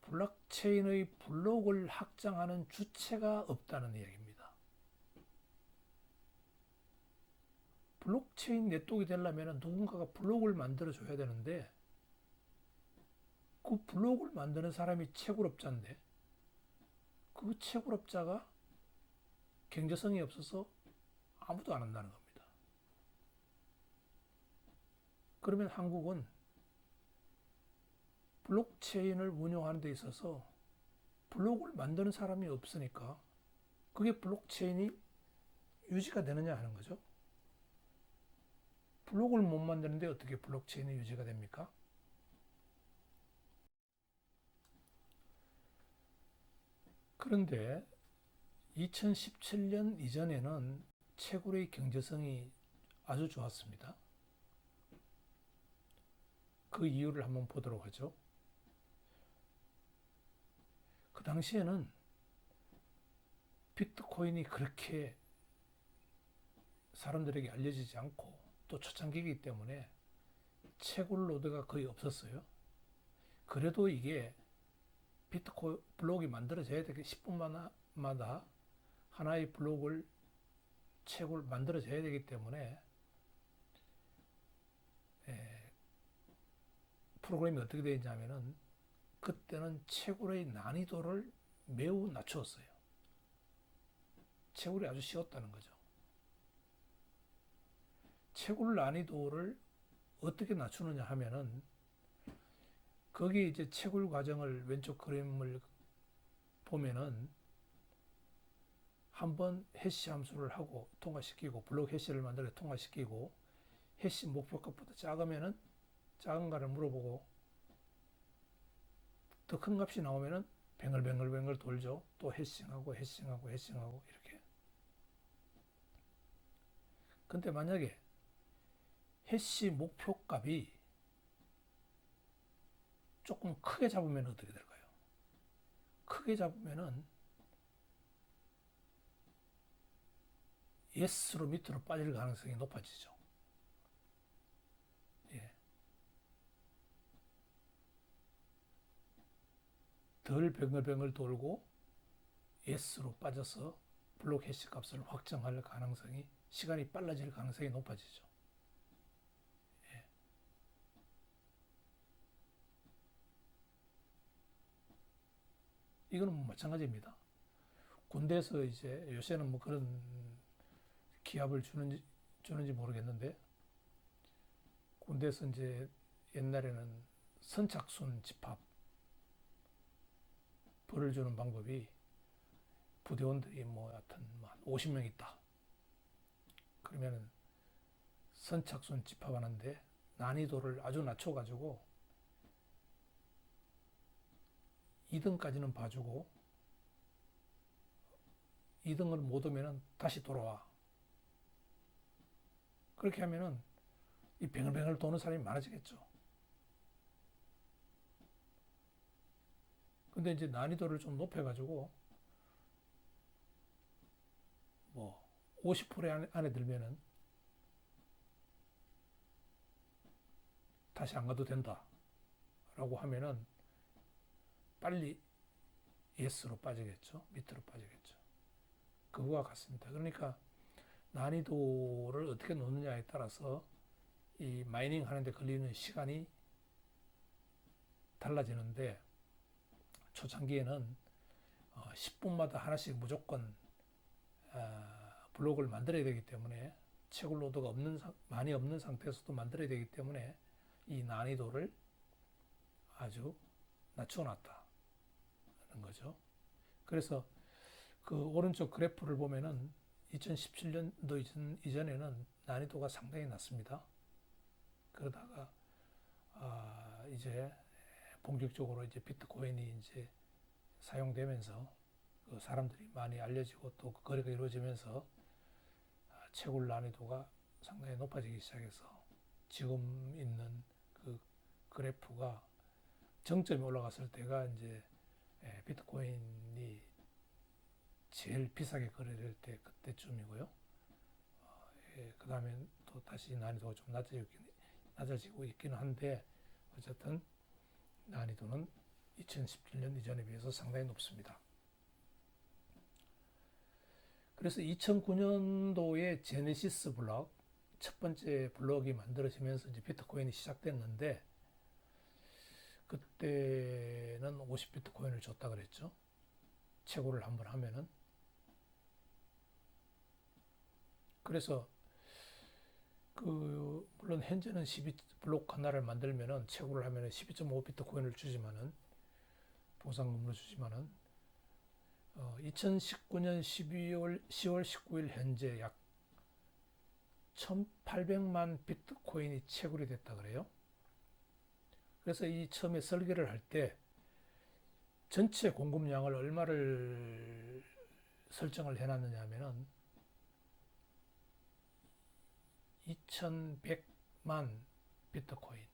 블록체인의 블록을 확장하는 주체가 없다는 이야기입니다. 블록체인 네트워크가 되려면 누군가가 블록을 만들어 줘야 되는데 그 블록을 만드는 사람이 채굴업자인데 그 채굴업자가 경제성이 없어서 아무도 안 한다는 겁니다. 그러면 한국은 블록체인을 운영하는 데 있어서 블록을 만드는 사람이 없으니까 그게 블록체인이 유지가 되느냐 하는 거죠. 블록을 못 만드는데 어떻게 블록체인이 유지가 됩니까? 그런데 2017년 이전에는 채굴의 경제성이 아주 좋았습니다. 그 이유를 한번 보도록 하죠. 그 당시에는 비트코인이 그렇게 사람들에게 알려지지 않고 또 초창기이기 때문에 채굴 노드가 거의 없었어요. 그래도 이게 비트코인 블록이 만들어져야 되게 10분마다 하나의 블록을 채굴 만들어져야 되기 때문에 프로그램이 어떻게 되어 있냐면은 그때는 채굴의 난이도를 매우 낮추었어요. 채굴이 아주 쉬웠다는 거죠. 채굴 난이도를 어떻게 낮추느냐 하면은 거기 이제 채굴 과정을 왼쪽 그림을 보면은 한번 해시 함수를 하고 통과시키고 블록 해시를 만들어 통과시키고 해시 목표값보다 작으면은 작은 거를 물어보고 더 큰 값이 나오면은 뱅글뱅글 돌죠. 또 해싱하고 이렇게. 근데 만약에 해시 목표값이 조금 크게 잡으면 어떻게 될까요? 크게 잡으면은 yes로 밑으로 빠질 가능성이 높아지죠. 예. 덜 뱅글뱅글 돌고 yes로 빠져서 블록 해시 값을 확정할 가능성이 시간이 빨라질 가능성이 높아지죠. 예. 이거는 마찬가지입니다. 군대에서 이제 요새는 뭐 그런 기합을 주는지 모르겠는데 군대에서 이제 옛날에는 선착순 집합 벌을 주는 방법이 부대원들이 뭐 하여튼 한 50명 있다. 그러면은 선착순 집합하는데 난이도를 아주 낮춰가지고 2등까지는 봐주고 2등을 못 오면은 다시 돌아와. 그렇게 하면은 이 뱅글뱅글 도는 사람이 많아지겠죠. 근데 이제 난이도를 좀 높여가지고 뭐 50% 안에 들면은 다시 안 가도 된다. 라고 하면은 빨리 yes로 빠지겠죠. 밑으로 빠지겠죠. 그거와 같습니다. 그러니까 난이도를 어떻게 놓느냐에 따라서 이 마이닝 하는데 걸리는 시간이 달라지는데 초창기에는 10분마다 하나씩 무조건 블록을 만들어야 되기 때문에 채굴 노드가 많이 없는 상태에서도 만들어야 되기 때문에 이 난이도를 아주 낮춰놨다는 거죠. 그래서 그 오른쪽 그래프를 보면은 2017년도 이전에는 난이도가 상당히 낮습니다. 그러다가 이제 본격적으로 이제 비트코인이 이제 사용되면서 그 사람들이 많이 알려지고 또 거래가 이루어지면서 채굴 난이도가 상당히 높아지기 시작해서 지금 있는 그 그래프가 정점이 올라갔을 때가 이제 비트코인이 제일 비싸게 거래될 때 그때쯤이고요. 그 다음에 또 다시 난이도가 좀 낮아지고 있기는 한데 어쨌든 난이도는 2017년 이전에 비해서 상당히 높습니다. 그래서 2009년도에 제네시스 블록, 첫 번째 블록이 만들어지면서 이제 비트코인이 시작됐는데 그때는 50비트코인을 줬다 그랬죠. 채굴을 한번 하면은. 그래서 물론 현재는 12블록 하나를 만들면은 채굴을 하면은 12.5비트코인을 주지만은 보상금으로 주지만은 2019년 10월 19일 현재 약 1800만 비트코인이 채굴이 됐다 그래요. 그래서 이 처음에 설계를 할 때 전체 공급량을 얼마를 설정을 해놨느냐 하면은 2100만 비트코인이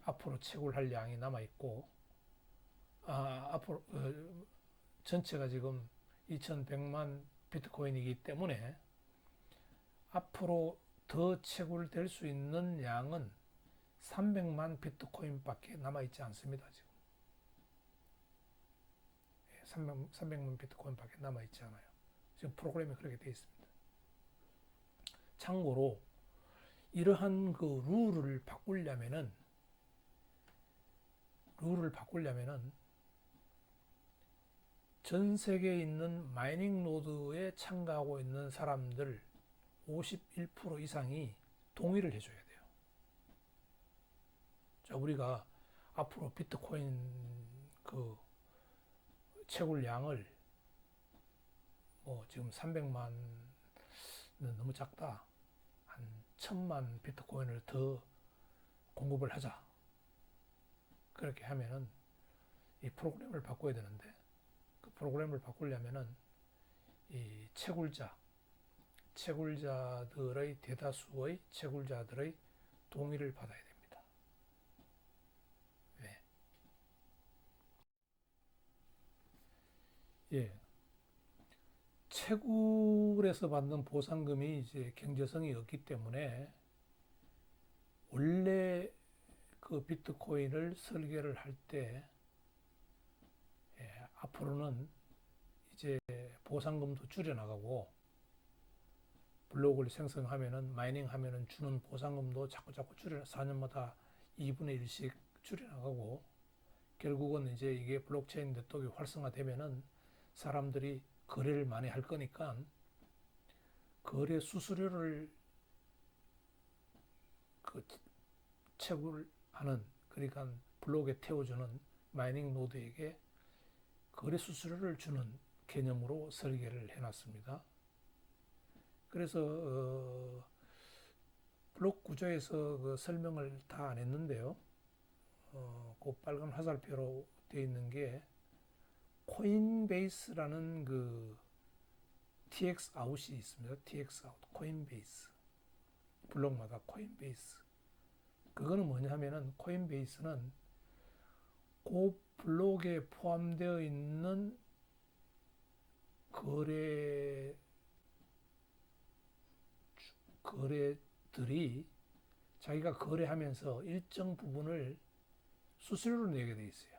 앞으로 채굴할 양이 남아있고, 앞으로, 전체가 지금 2100만 비트코인이기 때문에 앞으로 더 채굴될 수 있는 양은 300만 비트코인밖에 남아있지 않습니다. 지금 300만 비트코인밖에 남아있지 않아요. 지금 프로그램이 그렇게 되어 있습니다. 참고로 이러한 그 룰을 바꾸려면은 전 세계에 있는 마이닝 노드에 참가하고 있는 사람들 51% 이상이 동의를 해줘야 돼요. 자, 우리가 앞으로 비트코인 그 채굴량을 지금 300만은 너무 작다. 한 1000만 비트코인을 더 공급을 하자. 그렇게 하면은 이 프로그램을 바꿔야 되는데 그 프로그램을 바꾸려면은 이 채굴자들의 대다수의 채굴자들의 동의를 받아야 됩니다. 네. 예. 채굴에서 받는 보상금이 이제 경제성이 없기 때문에 원래 그 비트코인을 설계를 할 때 앞으로는 이제 보상금도 줄여나가고 블록을 생성하면은 마이닝하면은 주는 보상금도 자꾸 줄여 4년마다 2분의 1씩 줄여나가고 결국은 이제 이게 블록체인 네트워크가 활성화되면은 사람들이 거래를 많이 할 거니까 거래 수수료를 그 채굴하는 그러니까 블록에 태워주는 마이닝 노드에게 거래 수수료를 주는 개념으로 설계를 해놨습니다. 그래서 블록 구조에서 그 설명을 다 안 했는데요. 그 빨간 화살표로 되어 있는 게 코인베이스라는 그 TX 아웃이 있습니다. TX 아웃, 코인베이스. 블록마다 코인베이스. 그거는 뭐냐 하면은 코인베이스는 그 블록에 포함되어 있는 거래들이 자기가 거래하면서 일정 부분을 수수료로 내게 돼 있어요.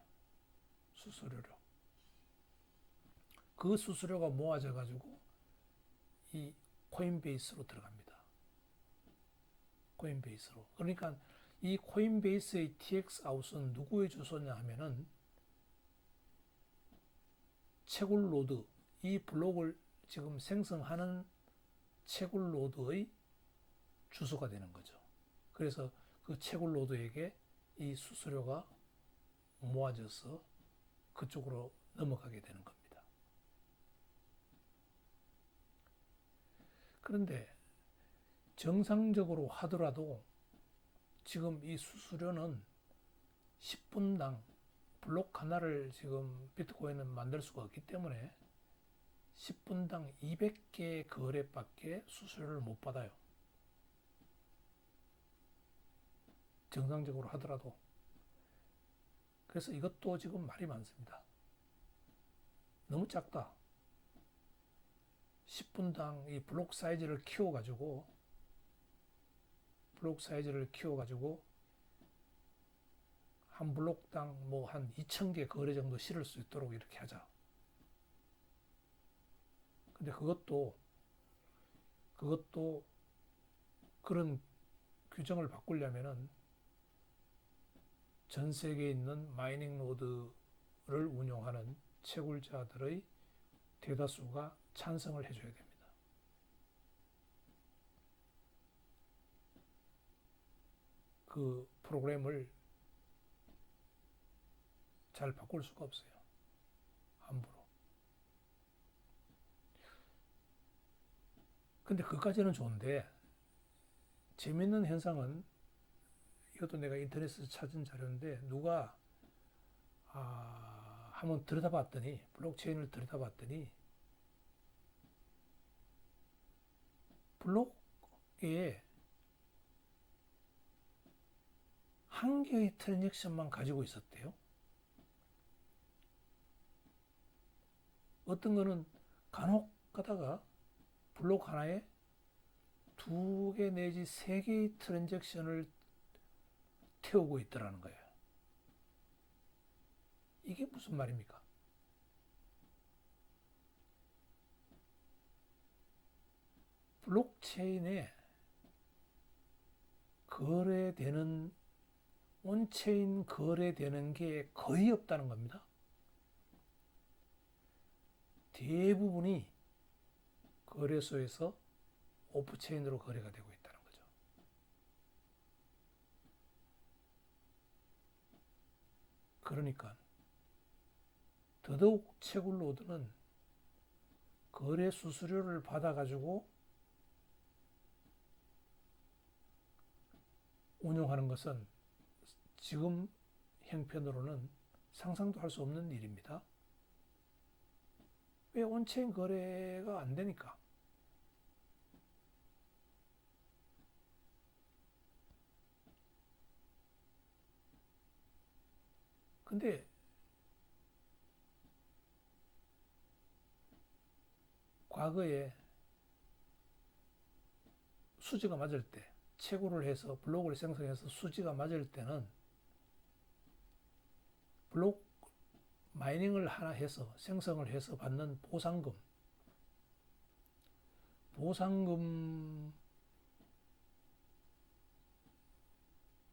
수수료로. 그 수수료가 모아져 가지고 이 코인베이스로 들어갑니다. 코인베이스로. 그러니까 이 코인베이스의 TX 아웃은 누구의 주소냐 하면은 채굴 노드, 이 블록을 지금 생성하는 채굴 노드의 주소가 되는 거죠. 그래서 그 채굴 노드에게 이 수수료가 모아져서 그쪽으로 넘어가게 되는 겁니다. 그런데 정상적으로 하더라도 지금 이 수수료는 10분당 블록 하나를 지금 비트코인은 만들 수가 없기 때문에 10분당 200개 거래밖에 수수료를 못 받아요. 정상적으로 하더라도. 그래서 이것도 지금 말이 많습니다. 너무 작다. 10분당 이 블록 사이즈를 키워가지고 한 블록당 뭐 한 2,000개 거래 정도 실을 수 있도록 이렇게 하자. 근데 그것도 그런 규정을 바꾸려면은 전 세계에 있는 마이닝 노드를 운영하는 채굴자들의 대다수가 찬성을 해줘야 됩니다. 그 프로그램을 잘 바꿀 수가 없어요. 함부로. 근데 그까지는 좋은데 재밌는 현상은 이것도 내가 인터넷에서 찾은 자료인데 누가 한번 들여다봤더니 블록체인을 들여다봤더니 블록에 한 개의 트랜잭션만 가지고 있었대요. 어떤 거는 간혹 가다가 블록 하나에 2개 내지 3개의 트랜잭션을 태우고 있더라는 거예요. 이게 무슨 말입니까? 블록체인에 거래되는 온체인 거래되는 게 거의 없다는 겁니다. 대부분이 거래소에서 오프체인으로 거래가 되고 있다는 거죠. 그러니까 더더욱 채굴로드는 거래 수수료를 받아가지고 운영하는 것은 지금 형편으로는 상상도 할 수 없는 일입니다. 왜 온체인 거래가 안 되니까. 근데 과거에 수지가 맞을 때 채굴을 해서 블록을 생성해서 수지가 맞을 때는 블록 마이닝을 하나 해서 생성을 해서 받는 보상금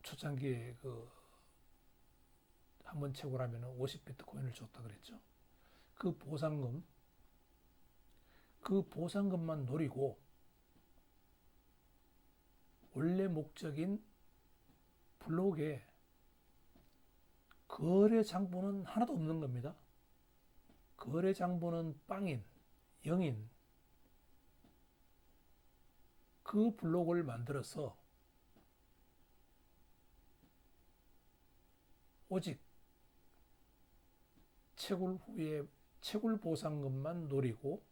초창기에 한번 채굴하면 50비트코인을 줬다 그랬죠. 그 보상금만 노리고 원래 목적인 블록에 거래 장부는 하나도 없는 겁니다. 거래 장부는 빵인, 0인 그 블록을 만들어서 오직 채굴 후에 채굴 보상금만 노리고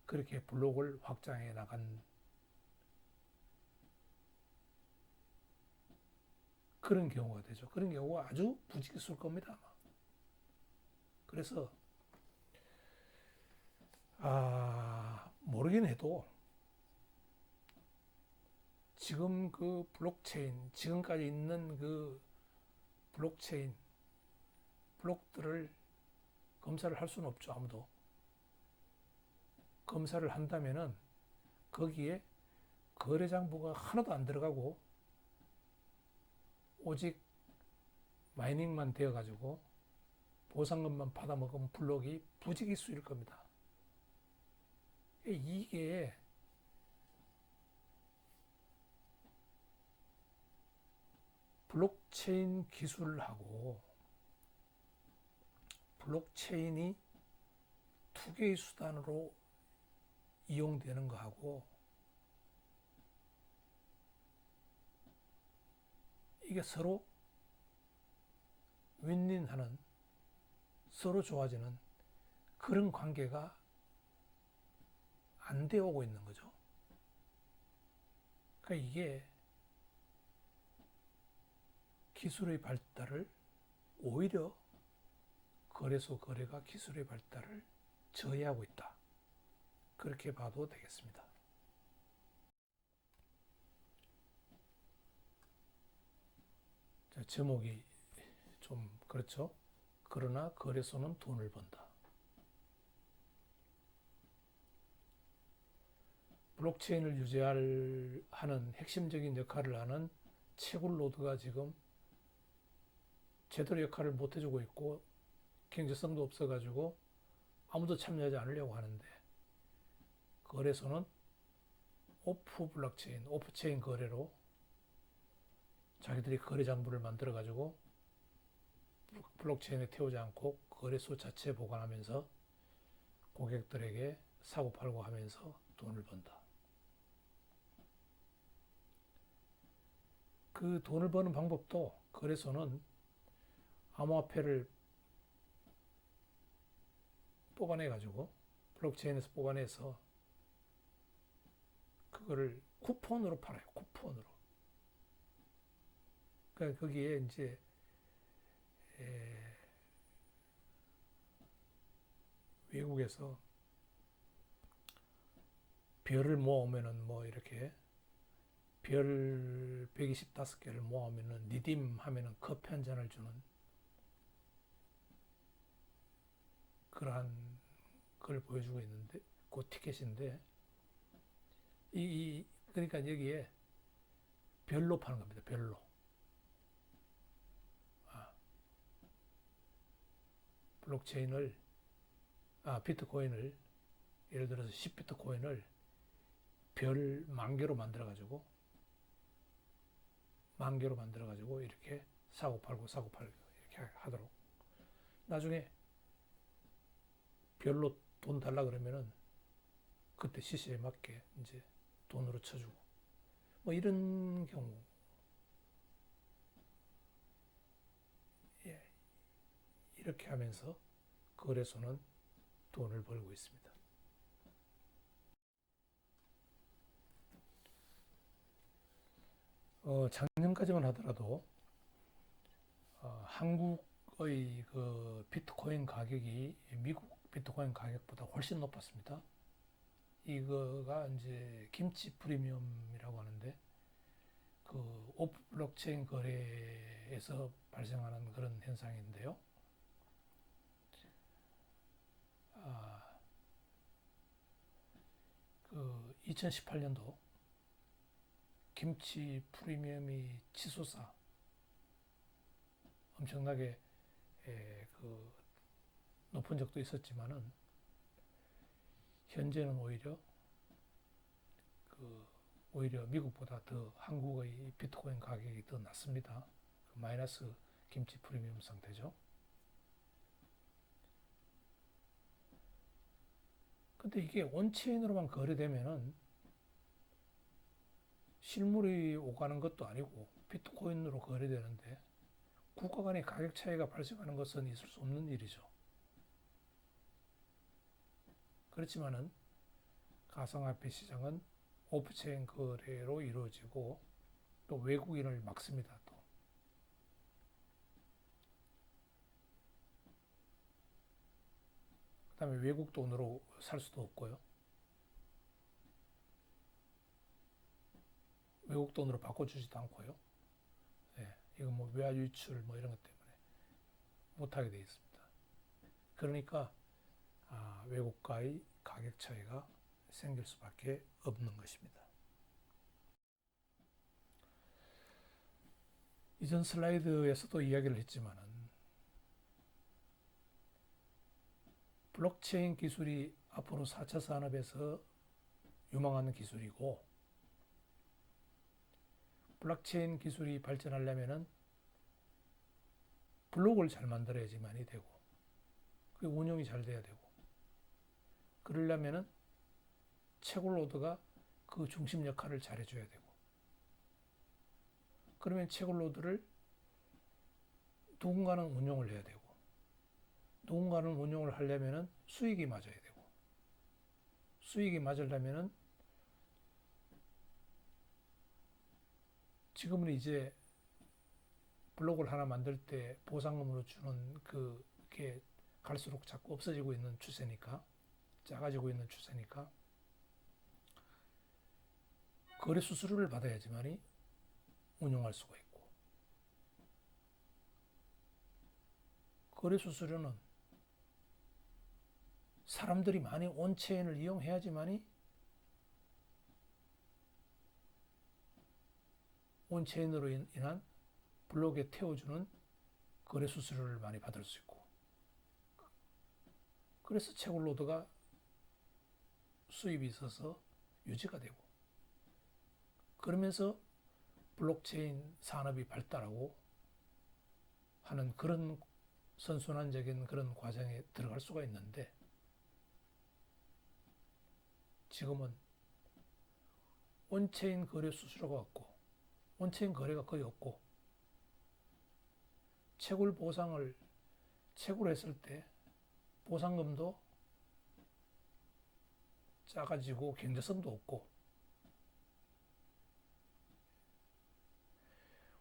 그렇게 블록을 확장해 나간 그런 경우가 되죠. 그런 경우가 아주 부지기수일 겁니다. 아마. 그래서 모르긴 해도 지금 그 블록체인, 지금까지 있는 그 블록체인 블록들을 검사를 할 수는 없죠. 아무도. 검사를 한다면은 거기에 거래 장부가 하나도 안 들어가고 오직 마이닝만 되어 가지고 보상금만 받아먹은 블록이 부지기수일 겁니다. 이게 블록체인 기술하고 블록체인이 투기의 수단으로 이용되는 거하고 이게 서로 윈윈하는, 서로 좋아지는 그런 관계가 안 되어 오고 있는 거죠. 그러니까 이게 기술의 발달을, 오히려 거래소 거래가 기술의 발달을 저해하고 있다. 그렇게 봐도 되겠습니다. 자, 제목이 좀 그렇죠. 그러나 거래소는 돈을 번다. 블록체인을 하는 핵심적인 역할을 하는 채굴로드가 지금 제대로 역할을 못 해주고 있고 경제성도 없어가지고 아무도 참여하지 않으려고 하는데, 거래소는 오프체인 거래로 자기들이 거래 장부를 만들어가지고 블록체인에 태우지 않고 거래소 자체에 보관하면서 고객들에게 사고 팔고 하면서 돈을 번다. 그 돈을 버는 방법도, 거래소는 암호화폐를 뽑아내가지고 블록체인에서 뽑아내서 그거를 쿠폰으로 팔아요. 쿠폰으로. 그러니까 거기에 이제 외국에서 별을 모으면은 뭐 이렇게 별 125개를 모으면은 리딤 하면은 커피 한 잔을 주는 그러한 걸 보여주고 있는데, 그 티켓인데, 그러니까 여기에 별로 파는 겁니다. 별로. 아, 블록체인을, 비트코인을, 예를 들어서 10비트코인을 별 10,000개로 만들어가지고 이렇게 사고 팔고 이렇게 하도록. 나중에 별로 돈 달라 그러면은 그때 시세에 맞게 이제 돈으로 쳐주고, 뭐 이런 경우, 예, 이렇게 하면서 거래소는 돈을 벌고 있습니다. 작년까지만 하더라도 한국의 그 비트코인 가격이 미국 비트코인 가격보다 훨씬 높았습니다. 이거가 이제 김치 프리미엄이라고 하는데, 그 오프 블록체인 거래에서 발생하는 그런 현상인데요. 그 2018년도 김치 프리미엄이 치솟아 엄청나게 그 높은 적도 있었지만은, 현재는 오히려 미국보다 더 한국의 비트코인 가격이 더 낮습니다. 마이너스 김치 프리미엄 상태죠. 근데 이게 온체인으로만 거래되면은 실물이 오가는 것도 아니고 비트코인으로 거래되는데, 국가 간의 가격 차이가 발생하는 것은 있을 수 없는 일이죠. 그렇지만은 가상화폐 시장은 오프체인 거래로 이루어지고 또 외국인을 막습니다. 또 그다음에 외국 돈으로 살 수도 없고요. 외국 돈으로 바꿔주지도 않고요. 예, 이거 뭐 외화 유출 뭐 이런 것 때문에 못하게 되어 있습니다. 그러니까 외국과의 가격 차이가 생길 수밖에 없는 것입니다. 이전 슬라이드에서도 이야기를 했지만은, 블록체인 기술이 앞으로 4차 산업에서 유망하는 기술이고, 블록체인 기술이 발전하려면은 블록을 잘 만들어야지만이 되고, 그 운영이 잘 돼야 되고, 그러려면은 채굴로드가 그 중심 역할을 잘 해줘야 되고, 그러면 채굴로드를 누군가는 운영을 해야 되고, 누군가는 운영을 하려면은 수익이 맞아야 되고, 수익이 맞으려면은 지금은 이제 블록을 하나 만들 때 보상금으로 주는 그게 갈수록 자꾸 없어지고 있는 추세니까, 작아지고 있는 추세니까 거래 수수료를 받아야지만이 운영할 수가 있고, 거래 수수료는 사람들이 많이 온체인을 이용해야지만이 온체인으로 인한 블록에 태워주는 거래 수수료를 많이 받을 수 있고, 그래서 채굴로드가 수입이 있어서 유지가 되고, 그러면서 블록체인 산업이 발달하고 하는 그런 선순환적인 그런 과정에 들어갈 수가 있는데, 지금은 온체인 거래 수수료가 없고 온체인 거래가 거의 없고, 채굴 보상을 채굴했을 때 보상금도 작아지고 경제성도 없고,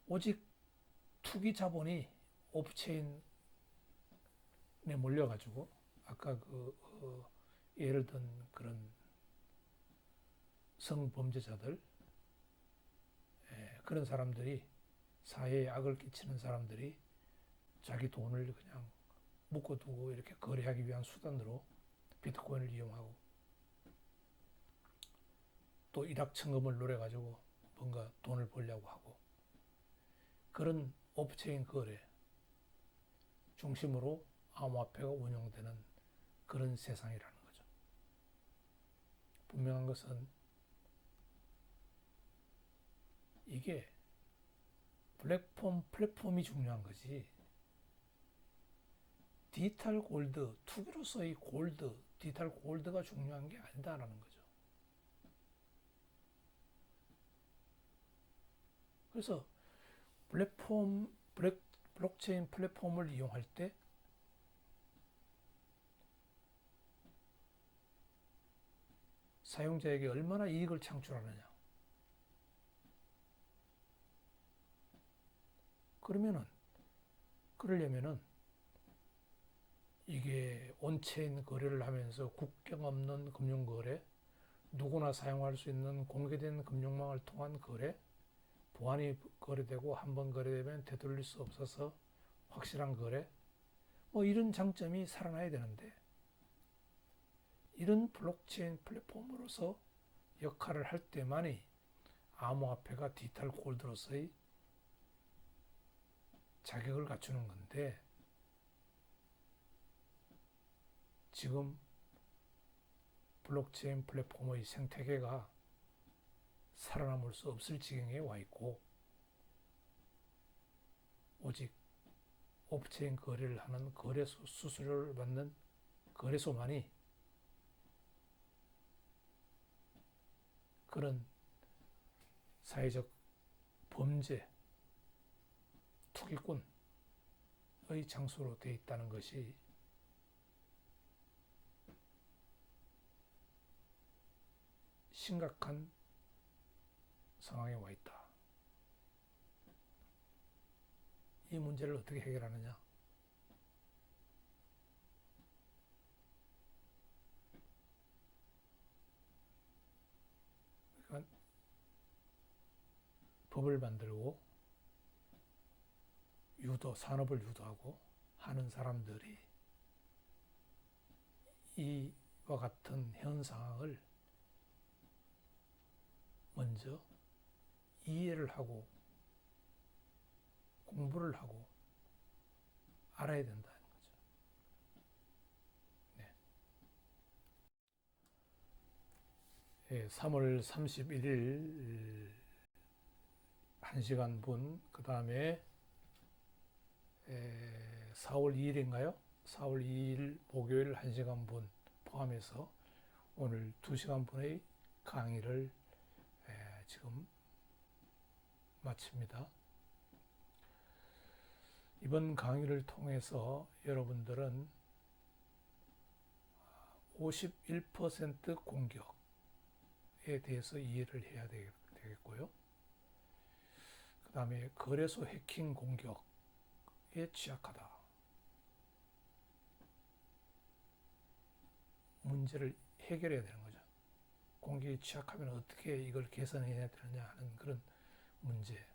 오직 투기 자본이 오프체인에 몰려가지고 아까 예를 든 그런 성범죄자들, 그런 사람들이, 사회에 악을 끼치는 사람들이 자기 돈을 그냥 묶어두고 이렇게 거래하기 위한 수단으로 비트코인을 이용하고, 또 일확천금을 노려가지고 뭔가 돈을 벌려고 하고, 그런 오프체인 거래 중심으로 암호화폐가 운영되는 그런 세상이라는 거죠. 분명한 것은 이게 플랫폼이 중요한 거지, 디지털 골드, 투기로서의 골드, 디지털 골드가 중요한 게 아니다라는 거죠. 그래서 블록체인 플랫폼을 이용할 때 사용자에게 얼마나 이익을 창출하느냐. 그러려면은 이게 온체인 거래를 하면서 국경 없는 금융 거래, 누구나 사용할 수 있는 공개된 금융망을 통한 거래, 보안이 거래되고 한번 거래되면 되돌릴 수 없어서 확실한 거래, 뭐 이런 장점이 살아나야 되는데, 이런 블록체인 플랫폼으로서 역할을 할 때만이 암호화폐가 디지털 골드로서의 자격을 갖추는 건데, 지금 블록체인 플랫폼의 생태계가 살아남을 수 없을 지경에 와 있고, 오직 오프체인 거래를 하는 거래소 수수료를 받는 거래소만이 그런 사회적 범죄, 투기꾼의 장소로 되어 있다는 것이 심각한 상황에 와 있다. 이 문제를 어떻게 해결하느냐? 그러니까 법을 만들고 산업을 유도하고 하는 사람들이 이와 같은 현 상황을 먼저 이해를 하고 공부를 하고 알아야 된다는 거죠. 네. 3월 31일 1시간 분, 그 다음에 4월 2일인가요? 4월 2일 목요일 1시간 분 포함해서 오늘 2시간 분의 강의를 지금 마칩니다. 이번 강의를 통해서 여러분들은 51% 공격에 대해서 이해를 해야 되겠고요. 그 다음에 거래소 해킹 공격에 취약하다. 문제를 해결해야 되는 거죠. 공격에 취약하면 어떻게 이걸 개선해야 되느냐 하는 그런 문제를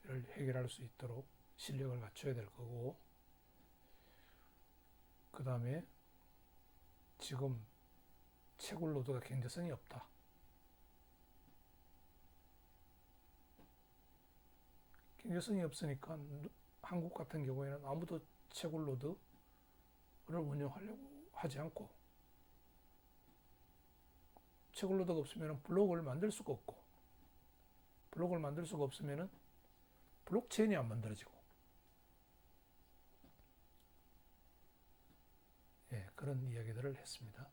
해결할 수 있도록 실력을 갖춰야 될 거고, 그 다음에 지금 채굴 노드가 경제성이 없다. 경제성이 없으니까 한국 같은 경우에는 아무도 채굴 노드를 운영하려고 하지 않고, 채굴 노드가 없으면 블록을 만들 수가 없고, 블록을 만들 수가 없으면 블록체인이 안 만들어지고, 예, 그런 이야기들을 했습니다.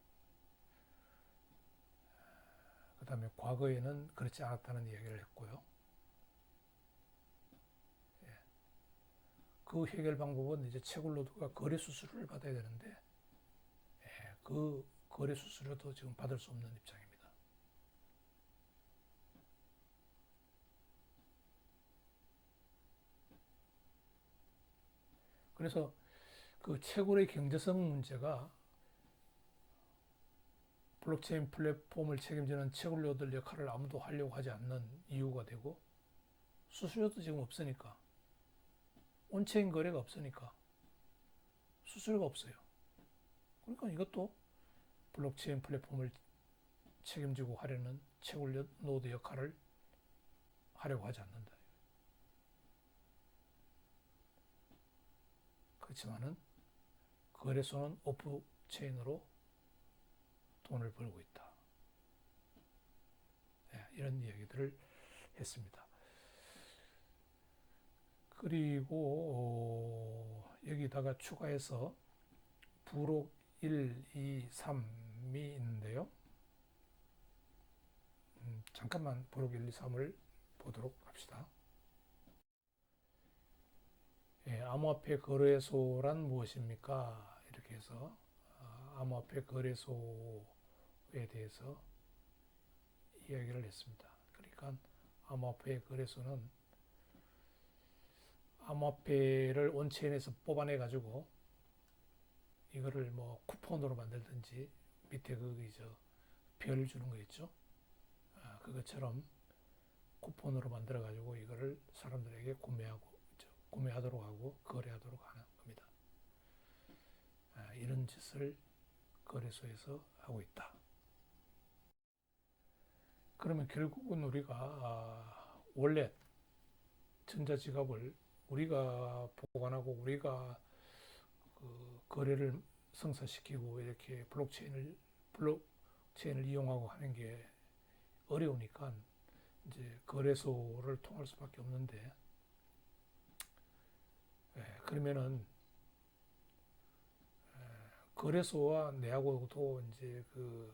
그 다음에 과거에는 그렇지 않았다는 이야기를 했고요. 예, 그 해결 방법은 이제 채굴 노드가 거래 수수료를 받아야 되는데, 예, 그 거래 수수료도 지금 받을 수 없는 입장입니다. 그래서 그 채굴의 경제성 문제가 블록체인 플랫폼을 책임지는 채굴 노드 역할을 아무도 하려고 하지 않는 이유가 되고, 수수료도 지금 없으니까, 온체인 거래가 없으니까 수수료가 없어요. 그러니까 이것도 블록체인 플랫폼을 책임지고 하려는 채굴 노드 역할을 하려고 하지 않는다. 그렇지만은 거래소는 오프체인으로 돈을 벌고 있다. 네, 이런 이야기들을 했습니다. 그리고 여기다가 추가해서 부록 1, 2, 3이 있는데요. 잠깐만 부록 1, 2, 3을 보도록 합시다. 예, 암호화폐 거래소란 무엇입니까? 이렇게 해서 암호화폐 거래소에 대해서 이야기를 했습니다. 그러니까 암호화폐 거래소는 암호화폐를 온체인에서 뽑아내 가지고 이거를 뭐 쿠폰으로 만들든지 밑에 거기 별 주는 거 있죠? 그것처럼 쿠폰으로 만들어 가지고 이거를 사람들에게 구매하도록 하고 거래하도록 하는 겁니다. 이런 짓을 거래소에서 하고 있다. 그러면 결국은 우리가 원래 전자지갑을 우리가 보관하고 우리가 그 거래를 성사시키고 이렇게 블록체인을 이용하고 하는 게 어려우니까 이제 거래소를 통할 수밖에 없는데, 그러면은 거래소와 내하고도 이제 그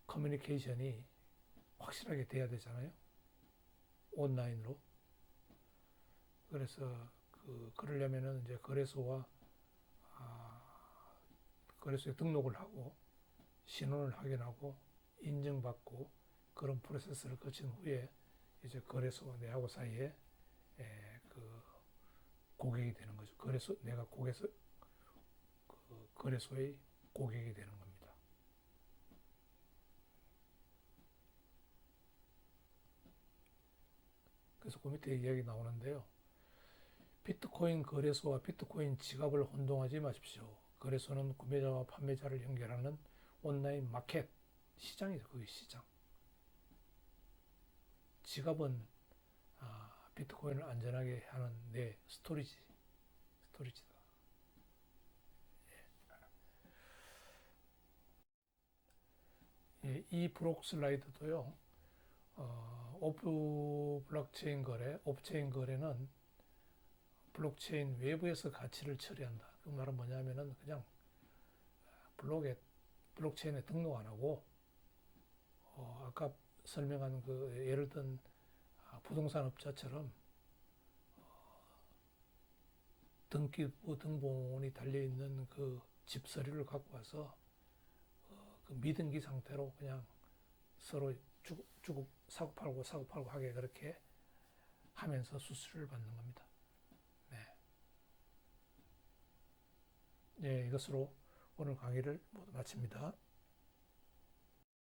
커뮤니케이션이 확실하게 돼야 되잖아요. 온라인으로. 그래서 그러려면은 이제 거래소에 등록을 하고 신원을 확인하고 인증받고 그런 프로세스를 거친 후에 이제 거래소와 내하고 사이에 그 고객이 되는 거죠. 내가 거래소의 고객이 되는 겁니다. 그래서 그 밑에 이야기 나오는데요. 비트코인 거래소와 비트코인 지갑을 혼동하지 마십시오. 거래소는 구매자와 판매자를 연결하는 온라인 마켓, 시장이죠. 그 시장. 지갑은 비트코인을 안전하게 하는 내 스토리지다. 예, 이 브록 슬라이드도요. 오프체인 거래는 블록체인 외부에서 가치를 처리한다. 그 말은 뭐냐면은 그냥 블록체인에 등록 안 하고 아까 설명한 그 예를 든 부동산 업자처럼 등기부 등본이 달려 있는 그 집서류를 갖고 와서 그 미등기 상태로 그냥 서로 주고 사고 팔고 하게 그렇게 하면서 수수료를 받는 겁니다. 네. 네, 이것으로 오늘 강의를 모두 마칩니다.